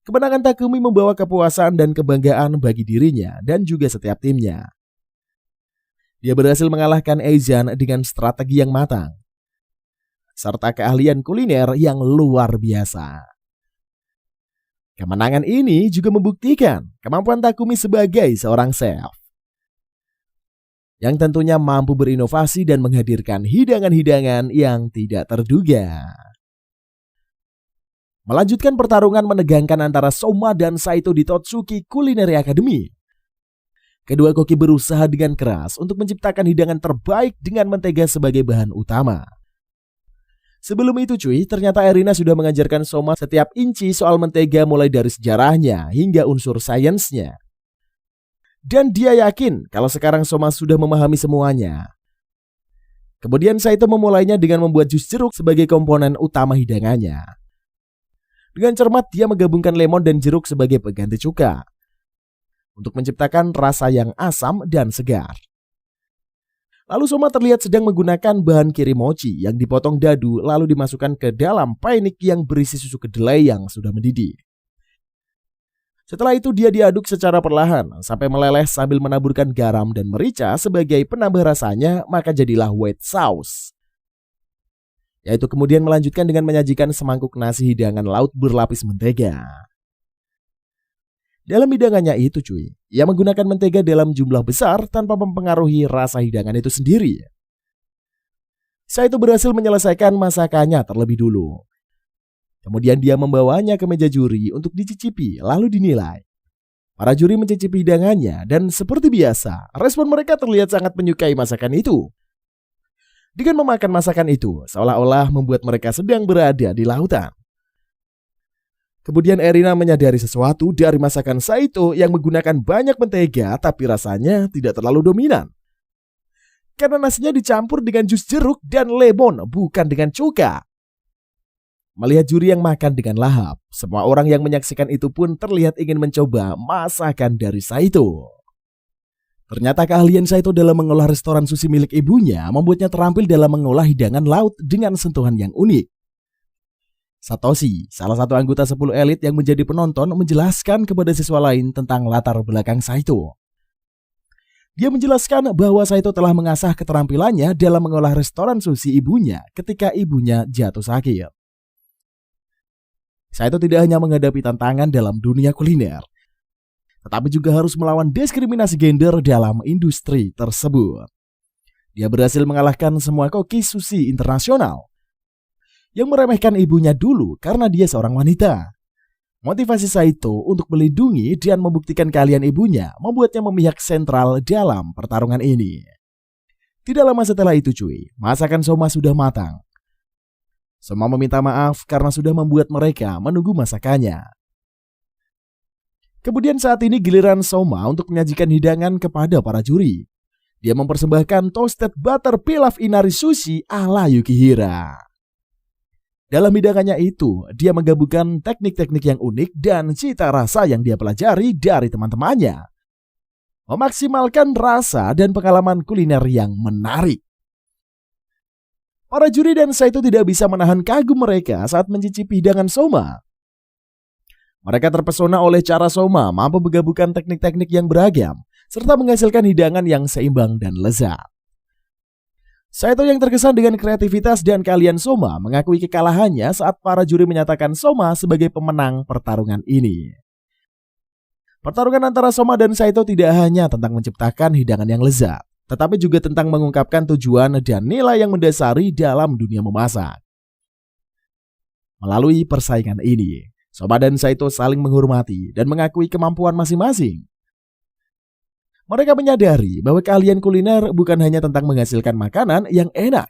Kemenangan Takumi membawa kepuasan dan kebanggaan bagi dirinya dan juga setiap timnya. Dia berhasil mengalahkan Aizen dengan strategi yang matang, serta keahlian kuliner yang luar biasa. Kemenangan ini juga membuktikan kemampuan Takumi sebagai seorang chef, yang tentunya mampu berinovasi dan menghadirkan hidangan-hidangan yang tidak terduga. Melanjutkan pertarungan menegangkan antara Souma dan Saito di Totsuki Culinary Academy. Kedua koki berusaha dengan keras untuk menciptakan hidangan terbaik dengan mentega sebagai bahan utama. Sebelum itu ternyata Erina sudah mengajarkan Souma setiap inci soal mentega mulai dari sejarahnya hingga unsur sainsnya. Dan dia yakin kalau sekarang Souma sudah memahami semuanya. Kemudian Saito memulainya dengan membuat jus jeruk sebagai komponen utama hidangannya. Dengan cermat dia menggabungkan lemon dan jeruk sebagai pengganti cuka untuk menciptakan rasa yang asam dan segar. Lalu Souma terlihat sedang menggunakan bahan kirimochi yang dipotong dadu lalu dimasukkan ke dalam painik yang berisi susu kedelai yang sudah mendidih. Setelah itu dia diaduk secara perlahan sampai meleleh sambil menaburkan garam dan merica sebagai penambah rasanya, maka jadilah white sauce. Yaitu kemudian melanjutkan dengan menyajikan semangkuk nasi hidangan laut berlapis mentega. Dalam hidangannya itu cuy, ia menggunakan mentega dalam jumlah besar tanpa mempengaruhi rasa hidangan itu sendiri. Saito berhasil menyelesaikan masakannya terlebih dulu. Kemudian dia membawanya ke meja juri untuk dicicipi lalu dinilai. Para juri mencicipi hidangannya dan seperti biasa, respon mereka terlihat sangat menyukai masakan itu. Dengan memakan masakan itu, seolah-olah membuat mereka sedang berada di lautan. Kemudian Erina menyadari sesuatu dari masakan Saito yang menggunakan banyak mentega tapi rasanya tidak terlalu dominan. Karena nasinya dicampur dengan jus jeruk dan lemon, bukan dengan cuka. Melihat juri yang makan dengan lahap, semua orang yang menyaksikan itu pun terlihat ingin mencoba masakan dari Saito. Ternyata keahlian Saito dalam mengolah restoran sushi milik ibunya membuatnya terampil dalam mengolah hidangan laut dengan sentuhan yang unik. Satoshi, salah satu anggota 10 elit yang menjadi penonton, menjelaskan kepada siswa lain tentang latar belakang Saito. Dia menjelaskan bahwa Saito telah mengasah keterampilannya dalam mengolah restoran sushi ibunya ketika ibunya jatuh sakit. Saito tidak hanya menghadapi tantangan dalam dunia kuliner, tetapi juga harus melawan diskriminasi gender dalam industri tersebut. Dia berhasil mengalahkan semua koki sushi internasional yang meremehkan ibunya dulu karena dia seorang wanita. Motivasi Saito untuk melindungi dan membuktikan keahlian ibunya membuatnya memihak sentral dalam pertarungan ini. Tidak lama setelah itu cuy, masakan Soma sudah matang. Soma meminta maaf karena sudah membuat mereka menunggu masakannya. Kemudian saat ini giliran Soma untuk menyajikan hidangan kepada para juri. Dia mempersembahkan toasted butter pilaf inari sushi ala Yukihira. Dalam hidangannya itu, dia menggabungkan teknik-teknik yang unik dan cita rasa yang dia pelajari dari teman-temannya, memaksimalkan rasa dan pengalaman kuliner yang menarik. Para juri dan Saito tidak bisa menahan kagum mereka saat mencicipi hidangan Soma. Mereka terpesona oleh cara Soma mampu menggabungkan teknik-teknik yang beragam, serta menghasilkan hidangan yang seimbang dan lezat. Saito yang terkesan dengan kreativitas dan keahlian Soma mengakui kekalahannya saat para juri menyatakan Soma sebagai pemenang pertarungan ini. Pertarungan antara Soma dan Saito tidak hanya tentang menciptakan hidangan yang lezat, tetapi juga tentang mengungkapkan tujuan dan nilai yang mendasari dalam dunia memasak. Melalui persaingan ini, Soma dan Saito saling menghormati dan mengakui kemampuan masing-masing. Mereka menyadari bahwa keahlian kuliner bukan hanya tentang menghasilkan makanan yang enak,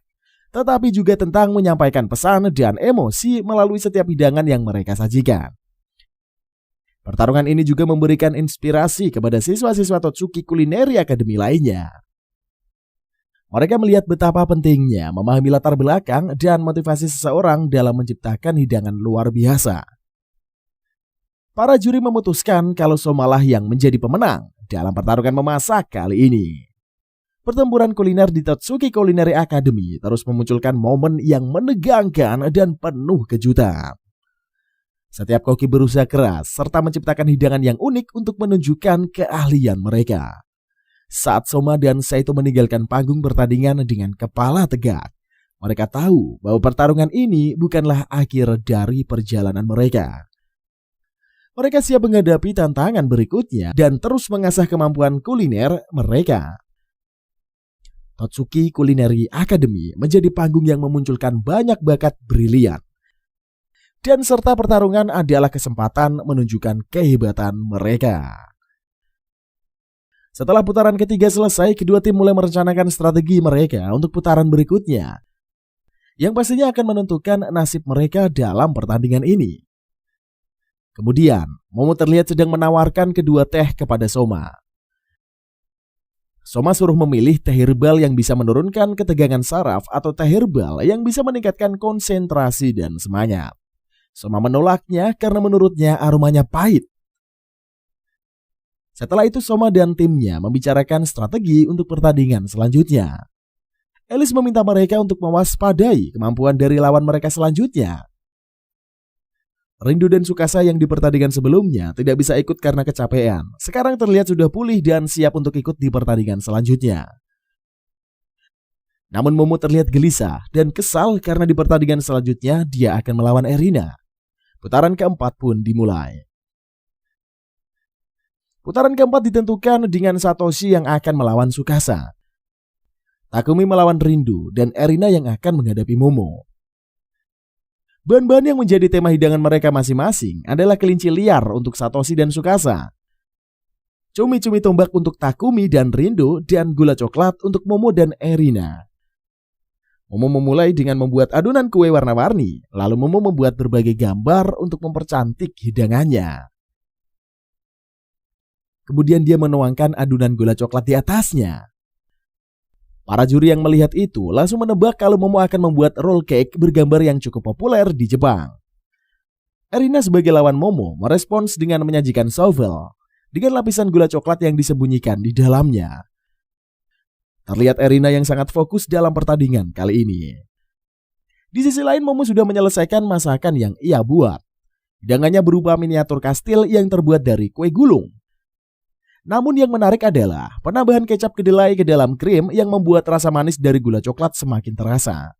tetapi juga tentang menyampaikan pesan dan emosi melalui setiap hidangan yang mereka sajikan. Pertarungan ini juga memberikan inspirasi kepada siswa-siswa Totsuki Culinary Academy lainnya. Mereka melihat betapa pentingnya memahami latar belakang dan motivasi seseorang dalam menciptakan hidangan luar biasa. Para juri memutuskan kalau Somalah yang menjadi pemenang dalam pertarungan memasak kali ini. Pertempuran kuliner di Totsuki Culinary Academy terus memunculkan momen yang menegangkan dan penuh kejutan. Setiap koki berusaha keras serta menciptakan hidangan yang unik untuk menunjukkan keahlian mereka. Saat Soma dan Saito meninggalkan panggung pertandingan dengan kepala tegak, mereka tahu bahwa pertarungan ini bukanlah akhir dari perjalanan mereka. Mereka siap menghadapi tantangan berikutnya dan terus mengasah kemampuan kuliner mereka. Totsuki Culinary Academy menjadi panggung yang memunculkan banyak bakat brilian. Dan serta pertarungan adalah kesempatan menunjukkan kehebatan mereka. Setelah putaran ketiga selesai, kedua tim mulai merencanakan strategi mereka untuk putaran berikutnya, yang pastinya akan menentukan nasib mereka dalam pertandingan ini. Kemudian, Momo terlihat sedang menawarkan kedua teh kepada Soma. Soma suruh memilih teh herbal yang bisa menurunkan ketegangan saraf atau teh herbal yang bisa meningkatkan konsentrasi dan semangat. Soma menolaknya karena menurutnya aromanya pahit. Setelah itu Soma dan timnya membicarakan strategi untuk pertandingan selanjutnya. Alice meminta mereka untuk mewaspadai kemampuan dari lawan mereka selanjutnya. Rindu dan Tsukasa yang di pertandingan sebelumnya tidak bisa ikut karena kecapean. Sekarang terlihat sudah pulih dan siap untuk ikut di pertandingan selanjutnya. Namun Momo terlihat gelisah dan kesal karena di pertandingan selanjutnya dia akan melawan Erina. Putaran keempat pun dimulai. Putaran keempat ditentukan dengan Satoshi yang akan melawan Tsukasa. Takumi melawan Rindu dan Erina yang akan menghadapi Momo. Bahan-bahan yang menjadi tema hidangan mereka masing-masing adalah kelinci liar untuk Satoshi dan Tsukasa, cumi-cumi tombak untuk Takumi dan Rindu, dan gula coklat untuk Momo dan Erina. Momo memulai dengan membuat adonan kue warna-warni, lalu Momo membuat berbagai gambar untuk mempercantik hidangannya. Kemudian dia menuangkan adonan gula coklat di atasnya. Para juri yang melihat itu langsung menebak kalau Momo akan membuat roll cake bergambar yang cukup populer di Jepang. Erina sebagai lawan Momo merespons dengan menyajikan souffle dengan lapisan gula coklat yang disembunyikan di dalamnya. Terlihat Erina yang sangat fokus dalam pertandingan kali ini. Di sisi lain Momo sudah menyelesaikan masakan yang ia buat. Hidangannya berupa miniatur kastil yang terbuat dari kue gulung. Namun yang menarik adalah penambahan kecap kedelai ke dalam krim yang membuat rasa manis dari gula coklat semakin terasa.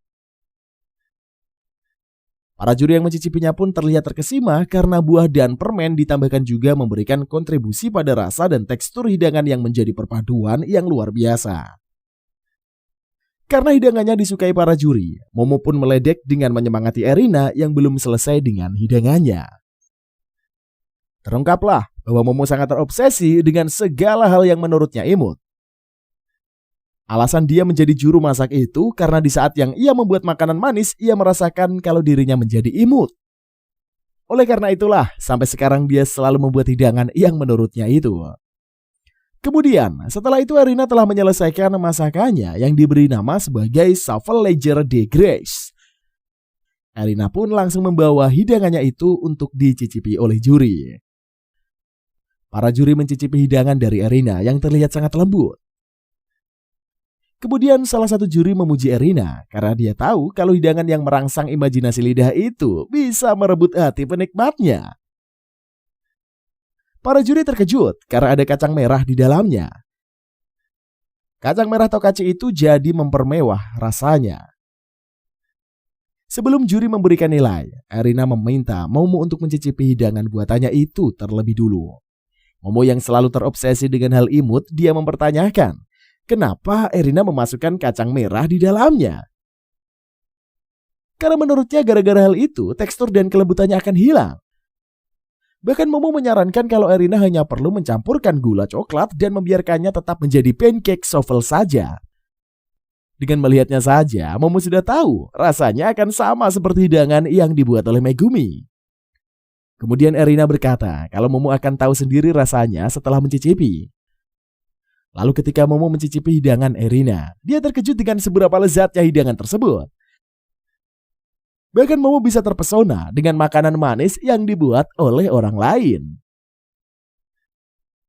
Para juri yang mencicipinya pun terlihat terkesima karena buah dan permen ditambahkan juga memberikan kontribusi pada rasa dan tekstur hidangan yang menjadi perpaduan yang luar biasa. Karena hidangannya disukai para juri, Momo pun meledek dengan menyemangati Erina yang belum selesai dengan hidangannya. Terungkaplah bahwa Momo sangat terobsesi dengan segala hal yang menurutnya imut. Alasan dia menjadi juru masak itu karena di saat yang ia membuat makanan manis, ia merasakan kalau dirinya menjadi imut. Oleh karena itulah, sampai sekarang dia selalu membuat hidangan yang menurutnya itu. Kemudian, setelah itu Erina telah menyelesaikan masakannya yang diberi nama sebagai Souffle Leger de Grace. Erina pun langsung membawa hidangannya itu untuk dicicipi oleh juri. Para juri mencicipi hidangan dari Erina yang terlihat sangat lembut. Kemudian salah satu juri memuji Erina karena dia tahu kalau hidangan yang merangsang imajinasi lidah itu bisa merebut hati penikmatnya. Para juri terkejut karena ada kacang merah di dalamnya. Kacang merah tokachi itu jadi mempermewah rasanya. Sebelum juri memberikan nilai, Erina meminta Momo untuk mencicipi hidangan buatannya itu terlebih dulu. Momo yang selalu terobsesi dengan hal imut, dia mempertanyakan, kenapa Erina memasukkan kacang merah di dalamnya? Karena menurutnya gara-gara hal itu, tekstur dan kelembutannya akan hilang. Bahkan Momo menyarankan kalau Erina hanya perlu mencampurkan gula coklat dan membiarkannya tetap menjadi pancake souffle saja. Dengan melihatnya saja, Momo sudah tahu rasanya akan sama seperti hidangan yang dibuat oleh Megumi. Kemudian Erina berkata kalau Momo akan tahu sendiri rasanya setelah mencicipi. Lalu ketika Momo mencicipi hidangan Erina, dia terkejut dengan seberapa lezatnya hidangan tersebut. Bahkan Momo bisa terpesona dengan makanan manis yang dibuat oleh orang lain.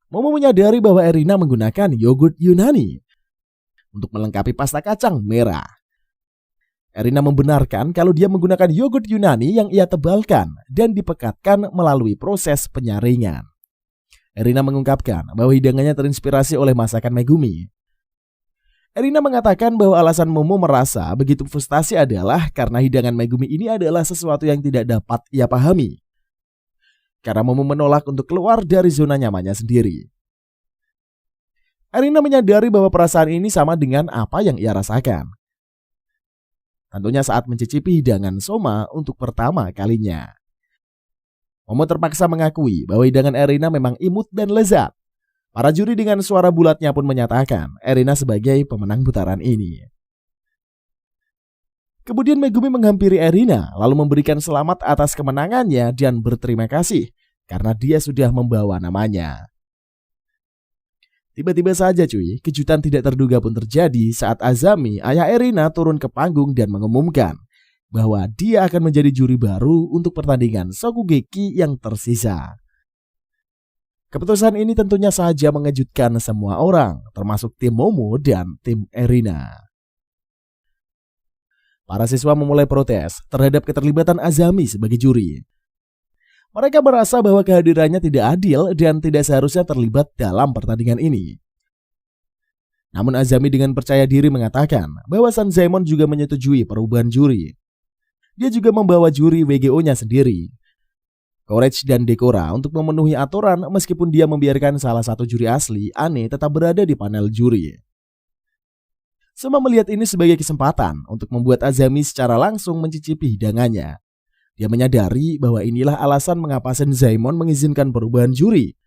Momo menyadari bahwa Erina menggunakan yogurt Yunani untuk melengkapi pasta kacang merah. Erina membenarkan kalau dia menggunakan yogurt Yunani yang ia tebalkan dan dipekatkan melalui proses penyaringan. Erina mengungkapkan bahwa hidangannya terinspirasi oleh masakan Megumi. Erina mengatakan bahwa alasan Momo merasa begitu frustasi adalah karena hidangan Megumi ini adalah sesuatu yang tidak dapat ia pahami. Karena Momo menolak untuk keluar dari zona nyamannya sendiri. Erina menyadari bahwa perasaan ini sama dengan apa yang ia rasakan. Tentunya saat mencicipi hidangan soma untuk pertama kalinya. Momo terpaksa mengakui bahwa hidangan Erina memang imut dan lezat. Para juri dengan suara bulatnya pun menyatakan Erina sebagai pemenang putaran ini. Kemudian Megumi menghampiri Erina lalu memberikan selamat atas kemenangannya dan berterima kasih karena dia sudah membawa namanya. Tiba-tiba saja cuy, kejutan tidak terduga pun terjadi saat Azami, ayah Erina, turun ke panggung dan mengumumkan bahwa dia akan menjadi juri baru untuk pertandingan Shokugeki yang tersisa. Keputusan ini tentunya saja mengejutkan semua orang, termasuk tim Momo dan tim Erina. Para siswa memulai protes terhadap keterlibatan Azami sebagai juri. Mereka merasa bahwa kehadirannya tidak adil dan tidak seharusnya terlibat dalam pertandingan ini. Namun Azami dengan percaya diri mengatakan bahwa San Zaimon juga menyetujui perubahan juri. Dia juga membawa juri WGO-nya sendiri, Courage dan Dekora, untuk memenuhi aturan meskipun dia membiarkan salah satu juri asli, Ane, tetap berada di panel juri. Soma melihat ini sebagai kesempatan untuk membuat Azami secara langsung mencicipi hidangannya. Dia menyadari bahwa inilah alasan mengapa San Zaimon mengizinkan perubahan juri.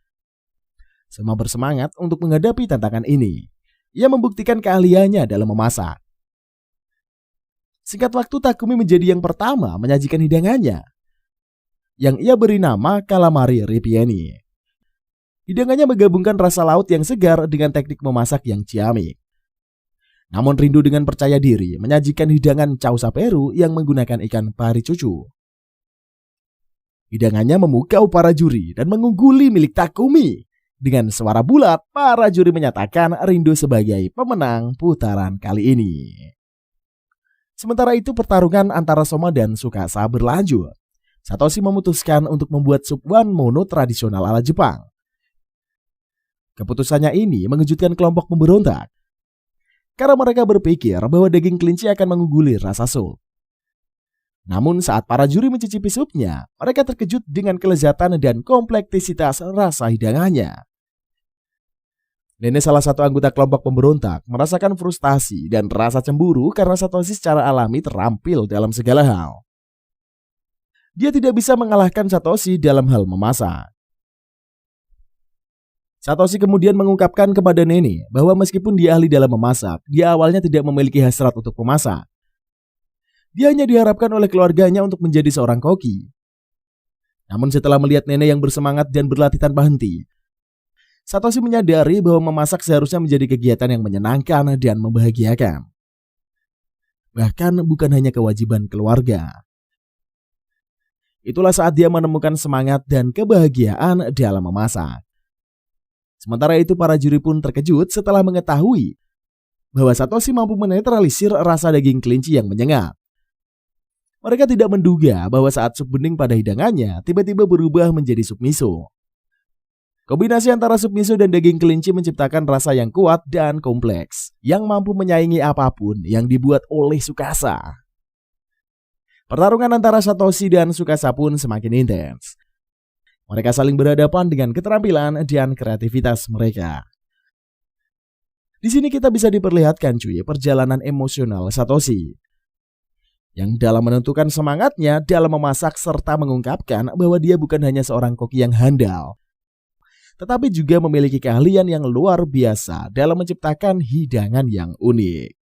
Soma bersemangat untuk menghadapi tantangan ini. Ia membuktikan keahliannya dalam memasak. Singkat waktu, Takumi menjadi yang pertama menyajikan hidangannya, yang ia beri nama calamari ripieni. Hidangannya menggabungkan rasa laut yang segar dengan teknik memasak yang ciamik. Namun Rindu dengan percaya diri menyajikan hidangan Chow Saperu yang menggunakan ikan pari cucu. Hidangannya memukau para juri dan mengungguli milik Takumi. Dengan suara bulat, para juri menyatakan Rindu sebagai pemenang putaran kali ini. Sementara itu, pertarungan antara Soma dan Tsukasa berlanjut. Satoshi memutuskan untuk membuat sup wanmono tradisional ala Jepang. Keputusannya ini mengejutkan kelompok pemberontak, karena mereka berpikir bahwa daging kelinci akan mengungguli rasa sup. Namun saat para juri mencicipi supnya, mereka terkejut dengan kelezatan dan kompleksitas rasa hidangannya. Nenek, salah satu anggota kelompok pemberontak, merasakan frustasi dan rasa cemburu karena Satoshi secara alami terampil dalam segala hal. Dia tidak bisa mengalahkan Satoshi dalam hal memasak. Satoshi kemudian mengungkapkan kepada Nene bahwa meskipun dia ahli dalam memasak, dia awalnya tidak memiliki hasrat untuk memasak. Dia hanya diharapkan oleh keluarganya untuk menjadi seorang koki. Namun setelah melihat Nene yang bersemangat dan berlatih tanpa henti, Satoshi menyadari bahwa memasak seharusnya menjadi kegiatan yang menyenangkan dan membahagiakan. Bahkan bukan hanya kewajiban keluarga. Itulah saat dia menemukan semangat dan kebahagiaan dalam memasak. Sementara itu, para juri pun terkejut setelah mengetahui bahwa Satoshi mampu menetralisir rasa daging kelinci yang menyengat. Mereka tidak menduga bahwa saat sup bening pada hidangannya tiba-tiba berubah menjadi sup miso. Kombinasi antara sup miso dan daging kelinci menciptakan rasa yang kuat dan kompleks, yang mampu menyaingi apapun yang dibuat oleh Tsukasa. Pertarungan antara Satoshi dan Tsukasa pun semakin intens. Mereka saling berhadapan dengan keterampilan dan kreativitas mereka. Di sini kita bisa diperlihatkan perjalanan emosional Satoshi, yang dalam menentukan semangatnya dalam memasak serta mengungkapkan bahwa dia bukan hanya seorang koki yang handal, tetapi juga memiliki keahlian yang luar biasa dalam menciptakan hidangan yang unik.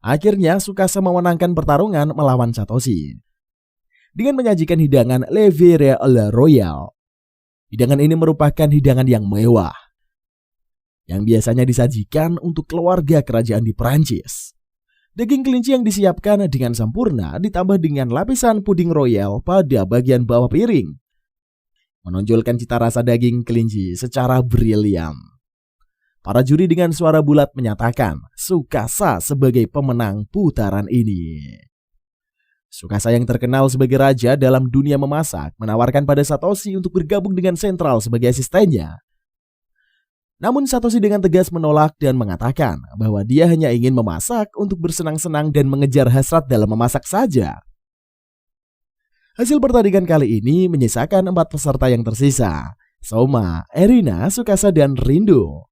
Akhirnya Tsukasa memenangkan pertarungan melawan Satoshi dengan menyajikan hidangan Le Verre à la Royale. Hidangan ini merupakan hidangan yang mewah, yang biasanya disajikan untuk keluarga kerajaan di Perancis. Daging kelinci yang disiapkan dengan sempurna ditambah dengan lapisan puding royal pada bagian bawah piring, menonjolkan cita rasa daging kelinci secara brilian. Para juri dengan suara bulat menyatakan Tsukasa sebagai pemenang putaran ini. Tsukasa yang terkenal sebagai raja dalam dunia memasak menawarkan pada Satoshi untuk bergabung dengan Sentral sebagai asistennya. Namun Satoshi dengan tegas menolak dan mengatakan bahwa dia hanya ingin memasak untuk bersenang-senang dan mengejar hasrat dalam memasak saja. Hasil pertandingan kali ini menyisakan 4 peserta yang tersisa: Soma, Erina, Tsukasa, dan Rindu.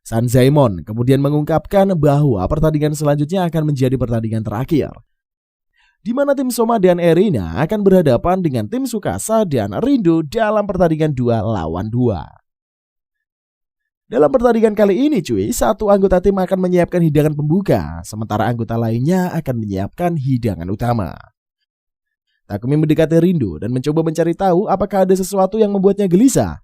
San Zaimon kemudian mengungkapkan bahwa pertandingan selanjutnya akan menjadi pertandingan terakhir, di mana tim Soma dan Erina akan berhadapan dengan tim Tsukasa dan Rindu dalam pertandingan 2 lawan 2. Dalam pertandingan kali ini satu anggota tim akan menyiapkan hidangan pembuka, sementara anggota lainnya akan menyiapkan hidangan utama. Takumi mendekati Rindu dan mencoba mencari tahu apakah ada sesuatu yang membuatnya gelisah.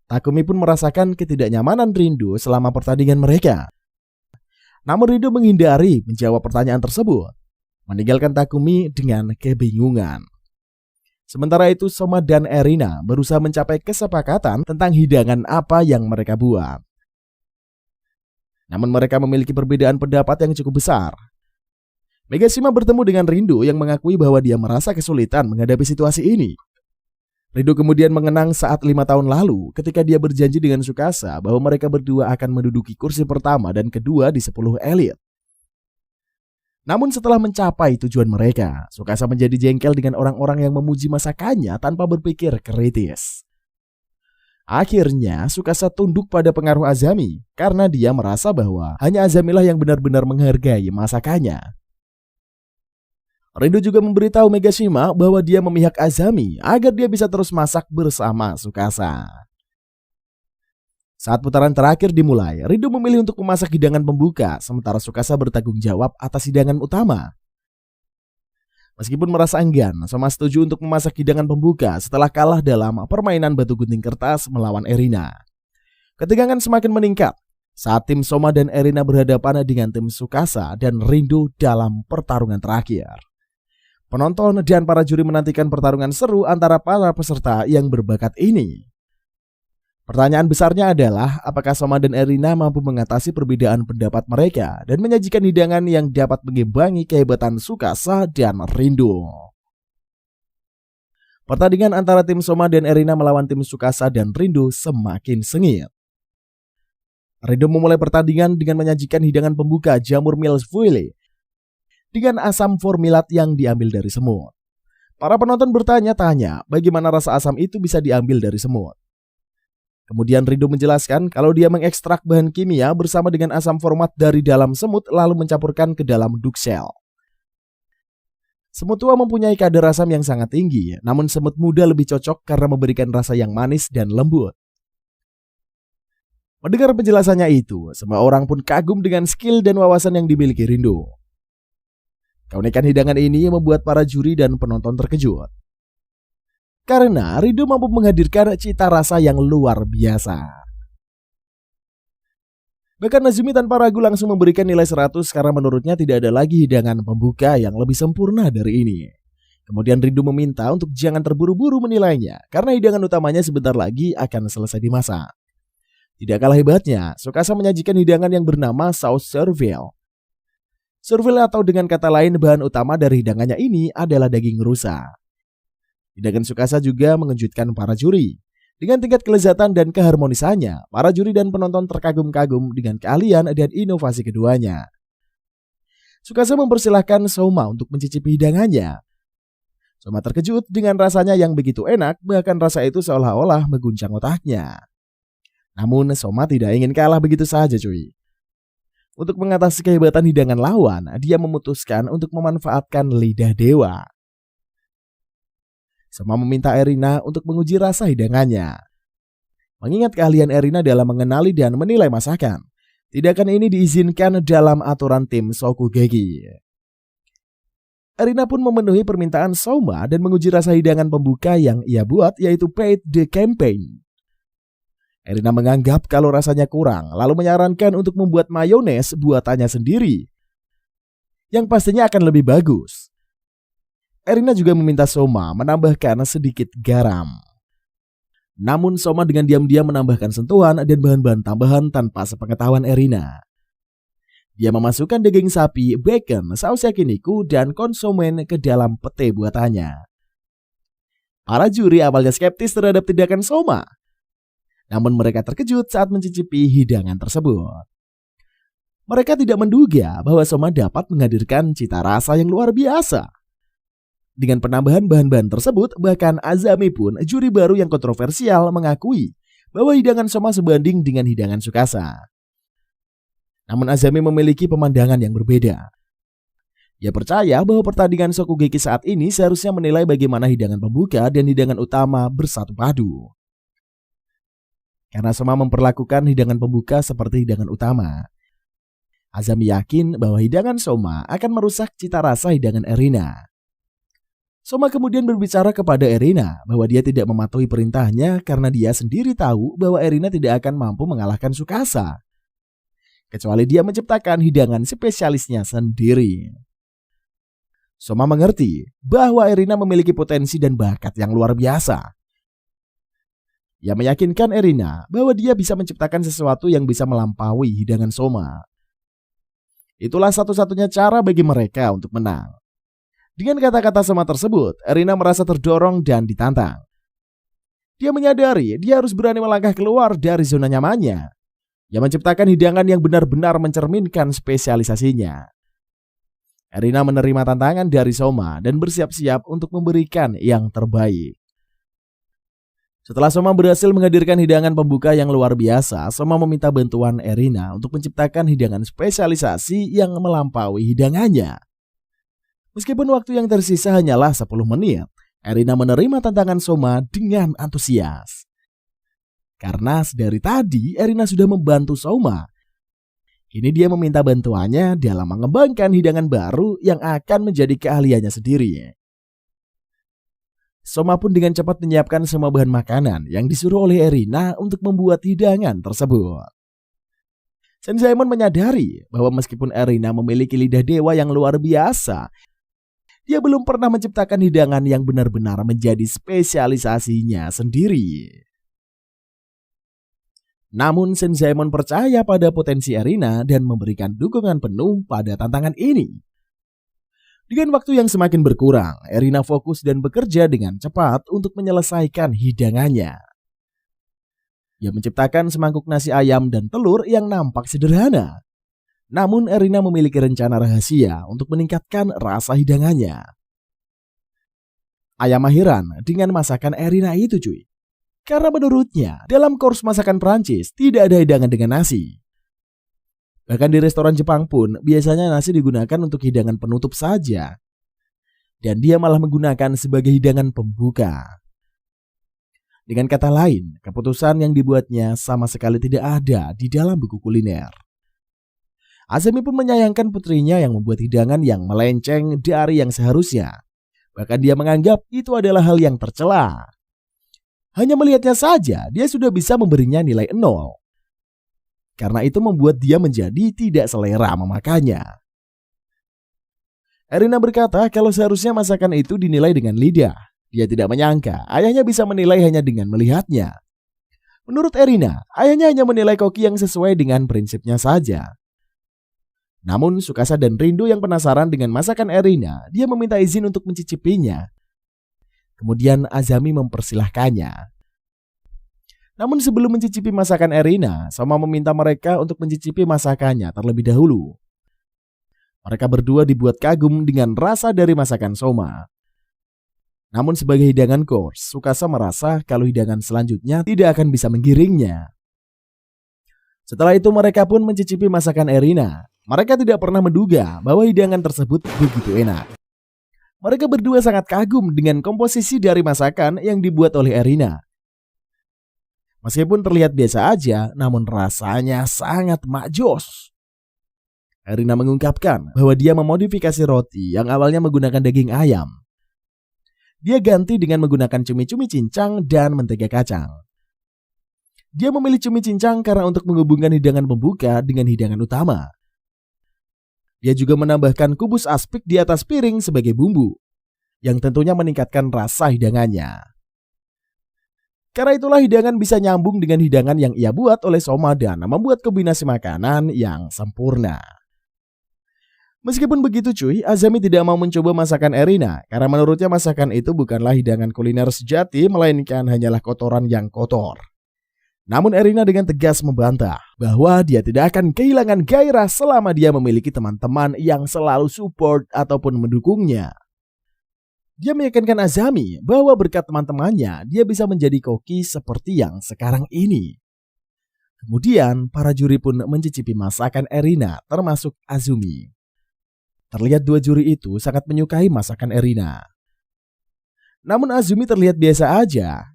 Takumi pun merasakan ketidaknyamanan Rindu selama pertandingan mereka. Namun Rindu menghindari menjawab pertanyaan tersebut, meninggalkan Takumi dengan kebingungan. Sementara itu Soma dan Erina berusaha mencapai kesepakatan tentang hidangan apa yang mereka buat. Namun mereka memiliki perbedaan pendapat yang cukup besar. Megashima bertemu dengan Rindo yang mengakui bahwa dia merasa kesulitan menghadapi situasi ini. Rindo kemudian mengenang saat 5 tahun lalu ketika dia berjanji dengan Tsukasa bahwa mereka berdua akan menduduki kursi pertama dan kedua di 10 elit. Namun setelah mencapai tujuan mereka, Tsukasa menjadi jengkel dengan orang-orang yang memuji masakannya tanpa berpikir kritis. Akhirnya Tsukasa tunduk pada pengaruh Azami karena dia merasa bahwa hanya Azamilah yang benar-benar menghargai masakannya. Rindo juga memberitahu Megashima bahwa dia memihak Azami agar dia bisa terus masak bersama Tsukasa. Saat putaran terakhir dimulai, Rindo memilih untuk memasak hidangan pembuka, sementara Tsukasa bertanggung jawab atas hidangan utama. Meskipun merasa enggan, Soma setuju untuk memasak hidangan pembuka setelah kalah dalam permainan batu gunting kertas melawan Erina. Ketegangan semakin meningkat saat tim Soma dan Erina berhadapan dengan tim Tsukasa dan Rindo dalam pertarungan terakhir. Penonton dan para juri menantikan pertarungan seru antara para peserta yang berbakat ini. Pertanyaan besarnya adalah apakah Soma dan Erina mampu mengatasi perbedaan pendapat mereka dan menyajikan hidangan yang dapat mengimbangi kehebatan Tsukasa dan Rindo. Pertandingan antara tim Soma dan Erina melawan tim Tsukasa dan Rindo semakin sengit. Rindo memulai pertandingan dengan menyajikan hidangan pembuka jamur milsfuile dengan asam formilat yang diambil dari semut. Para penonton bertanya-tanya bagaimana rasa asam itu bisa diambil dari semut. Kemudian Rindo menjelaskan kalau dia mengekstrak bahan kimia bersama dengan asam format dari dalam semut lalu mencampurkan ke dalam duxel. Semut tua mempunyai kadar asam yang sangat tinggi, namun semut muda lebih cocok karena memberikan rasa yang manis dan lembut. Mendengar penjelasannya itu, semua orang pun kagum dengan skill dan wawasan yang dimiliki Rindo. Keunikan hidangan ini membuat para juri dan penonton terkejut. Karena Rindo mampu menghadirkan cita rasa yang luar biasa. Bahkan Nazumi tanpa ragu langsung memberikan nilai 100 karena menurutnya tidak ada lagi hidangan pembuka yang lebih sempurna dari ini. Kemudian Rindo meminta untuk jangan terburu-buru menilainya karena hidangan utamanya sebentar lagi akan selesai dimasak. Tidak kalah hebatnya, Tsukasa menyajikan hidangan yang bernama saus cervelle. Cervelle atau dengan kata lain bahan utama dari hidangannya ini adalah daging rusa. Hidangan Tsukasa juga mengejutkan para juri. Dengan tingkat kelezatan dan keharmonisannya, para juri dan penonton terkagum-kagum dengan keahlian dan inovasi keduanya. Tsukasa mempersilahkan Soma untuk mencicipi hidangannya. Soma terkejut dengan rasanya yang begitu enak, bahkan rasa itu seolah-olah mengguncang otaknya. Namun Soma tidak ingin kalah begitu saja cuy. Untuk mengatasi kehebatan hidangan lawan, dia memutuskan untuk memanfaatkan lidah dewa. Soma meminta Erina untuk menguji rasa hidangannya. Mengingat keahlian Erina dalam mengenali dan menilai masakan, tindakan ini diizinkan dalam aturan tim Shokugeki. Erina pun memenuhi permintaan Soma dan menguji rasa hidangan pembuka yang ia buat, yaitu Paid de Campagne. Erina menganggap kalau rasanya kurang, lalu menyarankan untuk membuat mayones buatannya sendiri, yang pastinya akan lebih bagus. Erina juga meminta Soma menambahkan sedikit garam. Namun Soma dengan diam-diam menambahkan sentuhan dan bahan-bahan tambahan tanpa sepengetahuan Erina. Dia memasukkan daging sapi, bacon, saus yakiniku, dan konsomen ke dalam pete buatannya. Para juri awalnya skeptis terhadap tindakan Soma. Namun mereka terkejut saat mencicipi hidangan tersebut. Mereka tidak menduga bahwa Soma dapat menghadirkan cita rasa yang luar biasa. Dengan penambahan bahan-bahan tersebut, bahkan Azami pun, juri baru yang kontroversial, mengakui bahwa hidangan Soma sebanding dengan hidangan Tsukasa. Namun Azami memiliki pemandangan yang berbeda. Ia percaya bahwa pertandingan Shokugeki saat ini seharusnya menilai bagaimana hidangan pembuka dan hidangan utama bersatu padu. Karena Soma memperlakukan hidangan pembuka seperti hidangan utama, Azami yakin bahwa hidangan Soma akan merusak cita rasa hidangan Erina. Soma kemudian berbicara kepada Erina bahwa dia tidak mematuhi perintahnya karena dia sendiri tahu bahwa Erina tidak akan mampu mengalahkan Tsukasa, kecuali dia menciptakan hidangan spesialisnya sendiri. Soma mengerti bahwa Erina memiliki potensi dan bakat yang luar biasa. Ia meyakinkan Erina bahwa dia bisa menciptakan sesuatu yang bisa melampaui hidangan Soma. Itulah satu-satunya cara bagi mereka untuk menang. Dengan kata-kata Soma tersebut, Erina merasa terdorong dan ditantang. Dia menyadari dia harus berani melangkah keluar dari zona nyamannya. Dia menciptakan hidangan yang benar-benar mencerminkan spesialisasinya. Erina menerima tantangan dari Soma dan bersiap-siap untuk memberikan yang terbaik. Setelah Soma berhasil menghadirkan hidangan pembuka yang luar biasa, Soma meminta bantuan Erina untuk menciptakan hidangan spesialisasi yang melampaui hidangannya. Meskipun waktu yang tersisa hanyalah 10 menit, Erina menerima tantangan Soma dengan antusias. Karena sedari tadi Erina sudah membantu Soma. Kini dia meminta bantuannya dalam mengembangkan hidangan baru yang akan menjadi keahliannya sendiri. Soma pun dengan cepat menyiapkan semua bahan makanan yang disuruh oleh Erina untuk membuat hidangan tersebut. Senzaemon menyadari bahwa meskipun Erina memiliki lidah dewa yang luar biasa, dia belum pernah menciptakan hidangan yang benar-benar menjadi spesialisasinya sendiri. Namun Senzaemon percaya pada potensi Erina dan memberikan dukungan penuh pada tantangan ini. Dengan waktu yang semakin berkurang, Erina fokus dan bekerja dengan cepat untuk menyelesaikan hidangannya. Dia menciptakan semangkuk nasi ayam dan telur yang nampak sederhana. Namun Erina memiliki rencana rahasia untuk meningkatkan rasa hidangannya. Ayam heran dengan masakan Erina itu cuy. Karena menurutnya dalam kurs masakan Prancis tidak ada hidangan dengan nasi. Bahkan di restoran Jepang pun biasanya nasi digunakan untuk hidangan penutup saja. Dan dia malah menggunakan sebagai hidangan pembuka. Dengan kata lain, keputusan yang dibuatnya sama sekali tidak ada di dalam buku kuliner. Azami pun menyayangkan putrinya yang membuat hidangan yang melenceng dari yang seharusnya. Bahkan dia menganggap itu adalah hal yang tercela. Hanya melihatnya saja, dia sudah bisa memberinya nilai 0. Karena itu membuat dia menjadi tidak selera memakannya. Erina berkata kalau seharusnya masakan itu dinilai dengan lidah. Dia tidak menyangka ayahnya bisa menilai hanya dengan melihatnya. Menurut Erina, ayahnya hanya menilai koki yang sesuai dengan prinsipnya saja. Namun Tsukasa dan Rindo yang penasaran dengan masakan Erina, dia meminta izin untuk mencicipinya. Kemudian Azami mempersilahkannya. Namun sebelum mencicipi masakan Erina, Soma meminta mereka untuk mencicipi masakannya terlebih dahulu. Mereka berdua dibuat kagum dengan rasa dari masakan Soma. Namun sebagai hidangan course, Tsukasa merasa kalau hidangan selanjutnya tidak akan bisa menggiringnya. Setelah itu mereka pun mencicipi masakan Erina. Mereka tidak pernah menduga bahwa hidangan tersebut begitu enak. Mereka berdua sangat kagum dengan komposisi dari masakan yang dibuat oleh Erina. Meskipun terlihat biasa aja, namun rasanya sangat makjos. Erina mengungkapkan bahwa dia memodifikasi roti yang awalnya menggunakan daging ayam. Dia ganti dengan menggunakan cumi-cumi cincang dan mentega kacang. Dia memilih cumi cincang karena untuk menghubungkan hidangan pembuka dengan hidangan utama. Dia juga menambahkan kubus aspik di atas piring sebagai bumbu, yang tentunya meningkatkan rasa hidangannya. Karena itulah hidangan bisa nyambung dengan hidangan yang ia buat oleh Soma dan membuat kombinasi makanan yang sempurna. Meskipun begitu cuy, Azami tidak mau mencoba masakan Erina karena menurutnya masakan itu bukanlah hidangan kuliner sejati melainkan hanyalah kotoran yang kotor. Namun Erina dengan tegas membantah bahwa dia tidak akan kehilangan gairah selama dia memiliki teman-teman yang selalu support ataupun mendukungnya. Dia meyakinkan Azami bahwa berkat teman-temannya dia bisa menjadi koki seperti yang sekarang ini. Kemudian para juri pun mencicipi masakan Erina termasuk Azumi. Terlihat dua juri itu sangat menyukai masakan Erina. Namun Azumi terlihat biasa aja.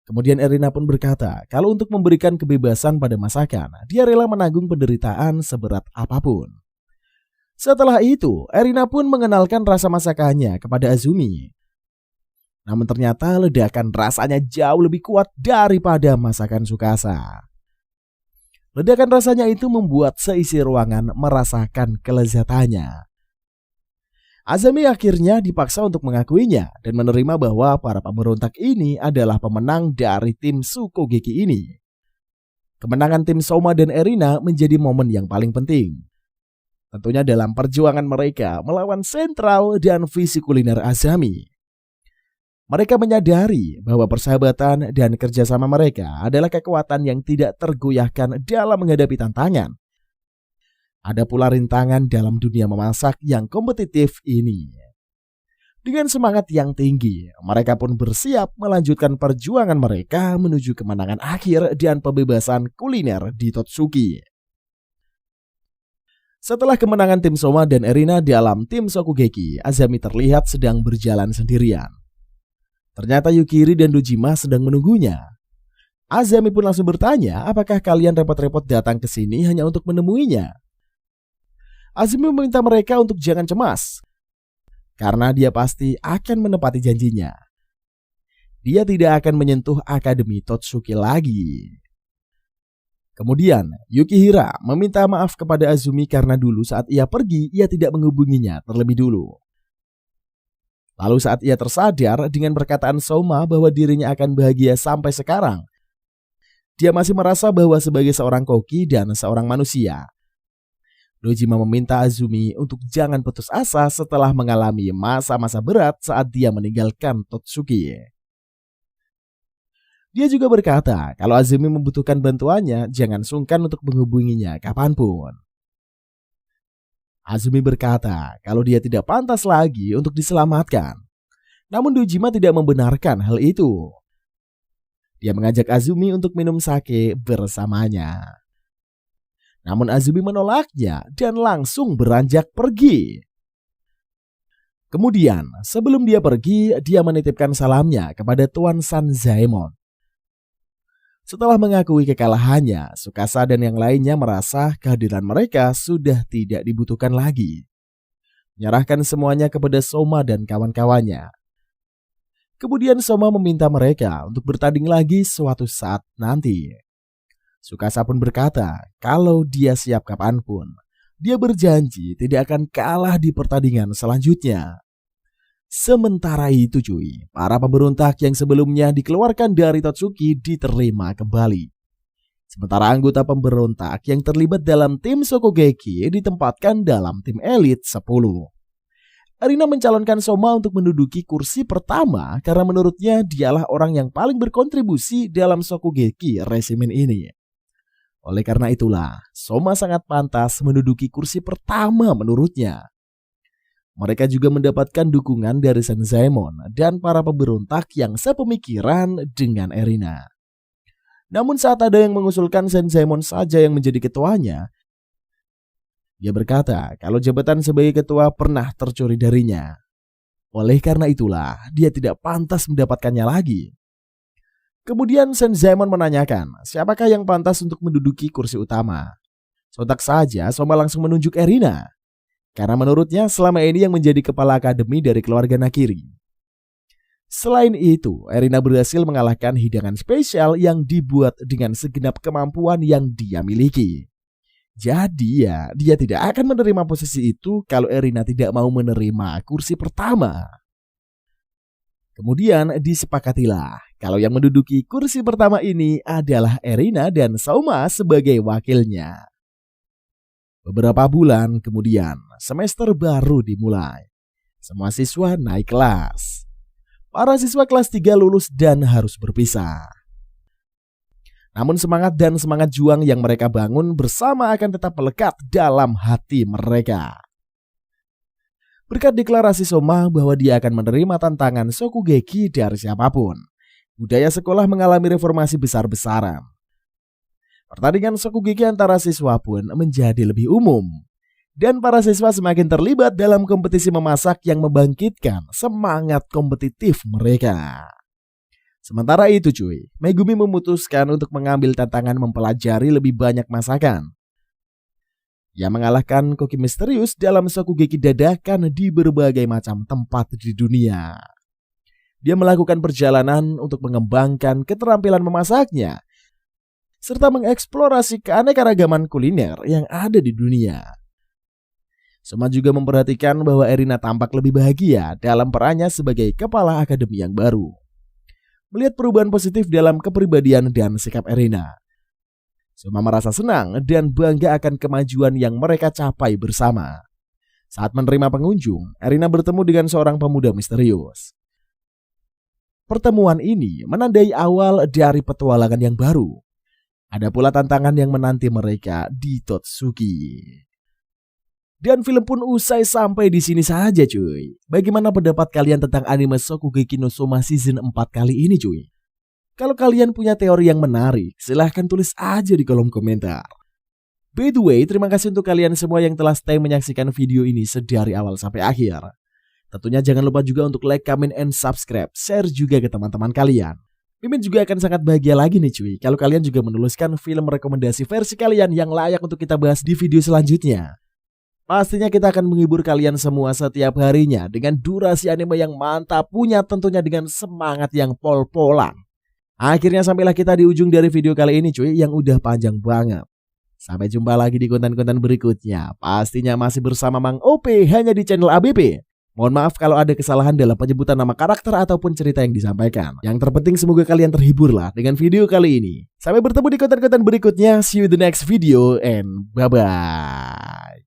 Kemudian Erina pun berkata kalau untuk memberikan kebebasan pada masakan, dia rela menanggung penderitaan seberat apapun. Setelah itu, Erina pun mengenalkan rasa masakannya kepada Azumi. Namun ternyata ledakan rasanya jauh lebih kuat daripada masakan Tsukasa. Ledakan rasanya itu membuat seisi ruangan merasakan kelezatannya. Azami akhirnya dipaksa untuk mengakuinya dan menerima bahwa para pemberontak ini adalah pemenang dari tim Shokugeki ini. Kemenangan tim Soma dan Erina menjadi momen yang paling penting. tentunya dalam perjuangan mereka melawan sentral dan visi kuliner Azami. Mereka menyadari bahwa persahabatan dan kerjasama mereka adalah kekuatan yang tidak tergoyahkan dalam menghadapi tantangan. Ada pula rintangan dalam dunia memasak yang kompetitif ini. Dengan semangat yang tinggi, mereka pun bersiap melanjutkan perjuangan mereka menuju kemenangan akhir dan pembebasan kuliner di Totsuki. Setelah kemenangan tim Soma dan Erina dalam tim Shokugeki, Azami terlihat sedang berjalan sendirian. Ternyata Yukiri dan Dojima sedang menunggunya. Azami pun langsung bertanya, apakah kalian repot-repot datang ke sini hanya untuk menemuinya? Azami meminta mereka untuk jangan cemas, karena dia pasti akan menepati janjinya. Dia tidak akan menyentuh Akademi Totsuki lagi. Kemudian, Yukihira meminta maaf kepada Azumi karena dulu saat ia pergi, ia tidak menghubunginya terlebih dulu. Lalu saat ia tersadar dengan perkataan Soma bahwa dirinya akan bahagia sampai sekarang, dia masih merasa bahwa sebagai seorang koki dan seorang manusia, Dojima meminta Azumi untuk jangan putus asa setelah mengalami masa-masa berat saat dia meninggalkan Totsuki. Dia juga berkata kalau Azumi membutuhkan bantuannya, jangan sungkan untuk menghubunginya kapanpun. Azumi berkata kalau dia tidak pantas lagi untuk diselamatkan. Namun Dojima tidak membenarkan hal itu. Dia mengajak Azumi untuk minum sake bersamanya. Namun Azumi menolaknya dan langsung beranjak pergi. Kemudian sebelum dia pergi, dia menitipkan salamnya kepada Tuan Sanzaemon. Setelah mengakui kekalahannya, Tsukasa dan yang lainnya merasa kehadiran mereka sudah tidak dibutuhkan lagi. Menyerahkan semuanya kepada Soma dan kawan-kawannya. Kemudian Soma meminta mereka untuk bertanding lagi suatu saat nanti. Tsukasa pun berkata kalau dia siap kapanpun. Dia berjanji tidak akan kalah di pertandingan selanjutnya. Sementara itu cuy, para pemberontak yang sebelumnya dikeluarkan dari Totsuki diterima kembali. Sementara anggota pemberontak yang terlibat dalam tim Shokugeki ditempatkan dalam tim elit 10. Erina mencalonkan Soma untuk menduduki kursi pertama karena menurutnya dialah orang yang paling berkontribusi dalam Shokugeki resimen ini. Oleh karena itulah, Soma sangat pantas menduduki kursi pertama menurutnya. Mereka juga mendapatkan dukungan dari Sanzaemon dan para pemberontak yang sepemikiran dengan Erina. Namun saat ada yang mengusulkan Sanzaemon saja yang menjadi ketuanya, dia berkata kalau jabatan sebagai ketua pernah tercuri darinya. Oleh karena itulah, dia tidak pantas mendapatkannya lagi. Kemudian Sanzaemon menanyakan siapakah yang pantas untuk menduduki kursi utama. Sontak saja Soma langsung menunjuk Erina. Karena menurutnya selama ini yang menjadi kepala akademi dari keluarga Nakiri. Selain itu, Erina berhasil mengalahkan hidangan spesial yang dibuat dengan segenap kemampuan yang dia miliki. Jadi ya, dia tidak akan menerima posisi itu kalau Erina tidak mau menerima kursi pertama. Kemudian disepakatilah kalau yang menduduki kursi pertama ini adalah Erina dan Soma sebagai wakilnya. Beberapa bulan kemudian, semester baru dimulai. Semua siswa naik kelas. Para siswa kelas 3 lulus dan harus berpisah. Namun semangat dan semangat juang yang mereka bangun bersama akan tetap melekat dalam hati mereka. Berkat deklarasi Soma bahwa dia akan menerima tantangan Shokugeki dari siapapun, budaya sekolah mengalami reformasi besar-besaran. Pertandingan Shokugeki antara siswa pun menjadi lebih umum. Dan para siswa semakin terlibat dalam kompetisi memasak yang membangkitkan semangat kompetitif mereka. Sementara itu cuy, Megumi memutuskan untuk mengambil tantangan mempelajari lebih banyak masakan. Ia mengalahkan koki misterius dalam Shokugeki dadakan di berbagai macam tempat di dunia. Dia melakukan perjalanan untuk mengembangkan keterampilan memasaknya, serta mengeksplorasi keanekaragaman kuliner yang ada di dunia. Soma juga memperhatikan bahwa Erina tampak lebih bahagia dalam perannya sebagai kepala akademi yang baru. Melihat perubahan positif dalam kepribadian dan sikap Erina, Suma merasa senang dan bangga akan kemajuan yang mereka capai bersama. Saat menerima pengunjung, Erina bertemu dengan seorang pemuda misterius. Pertemuan ini menandai awal dari petualangan yang baru. Ada pula tantangan yang menanti mereka di Totsuki. Dan film pun usai sampai di sini saja cuy. Bagaimana pendapat kalian tentang anime Shokugeki no Soma season 4 kali ini cuy? Kalau kalian punya teori yang menarik, silahkan tulis aja di kolom komentar. By the way, terima kasih untuk kalian semua yang telah stay menyaksikan video ini sedari awal sampai akhir. Tentunya jangan lupa juga untuk like, comment, and subscribe. Share juga ke teman-teman kalian. Mimin juga akan sangat bahagia lagi nih cuy kalau kalian juga menuliskan film rekomendasi versi kalian yang layak untuk kita bahas di video selanjutnya. Pastinya kita akan menghibur kalian semua setiap harinya dengan durasi anime yang mantap punya tentunya dengan semangat yang pol-polan. Akhirnya sampailah kita di ujung dari video kali ini cuy yang udah panjang banget. Sampai jumpa lagi di konten-konten berikutnya. Pastinya masih bersama Mang OP hanya di channel ABP. Mohon maaf kalau ada kesalahan dalam penyebutan nama karakter ataupun cerita yang disampaikan. Yang terpenting semoga kalian terhibur lah dengan video kali ini. Sampai bertemu di konten-konten berikutnya. See you in the next video and bye-bye.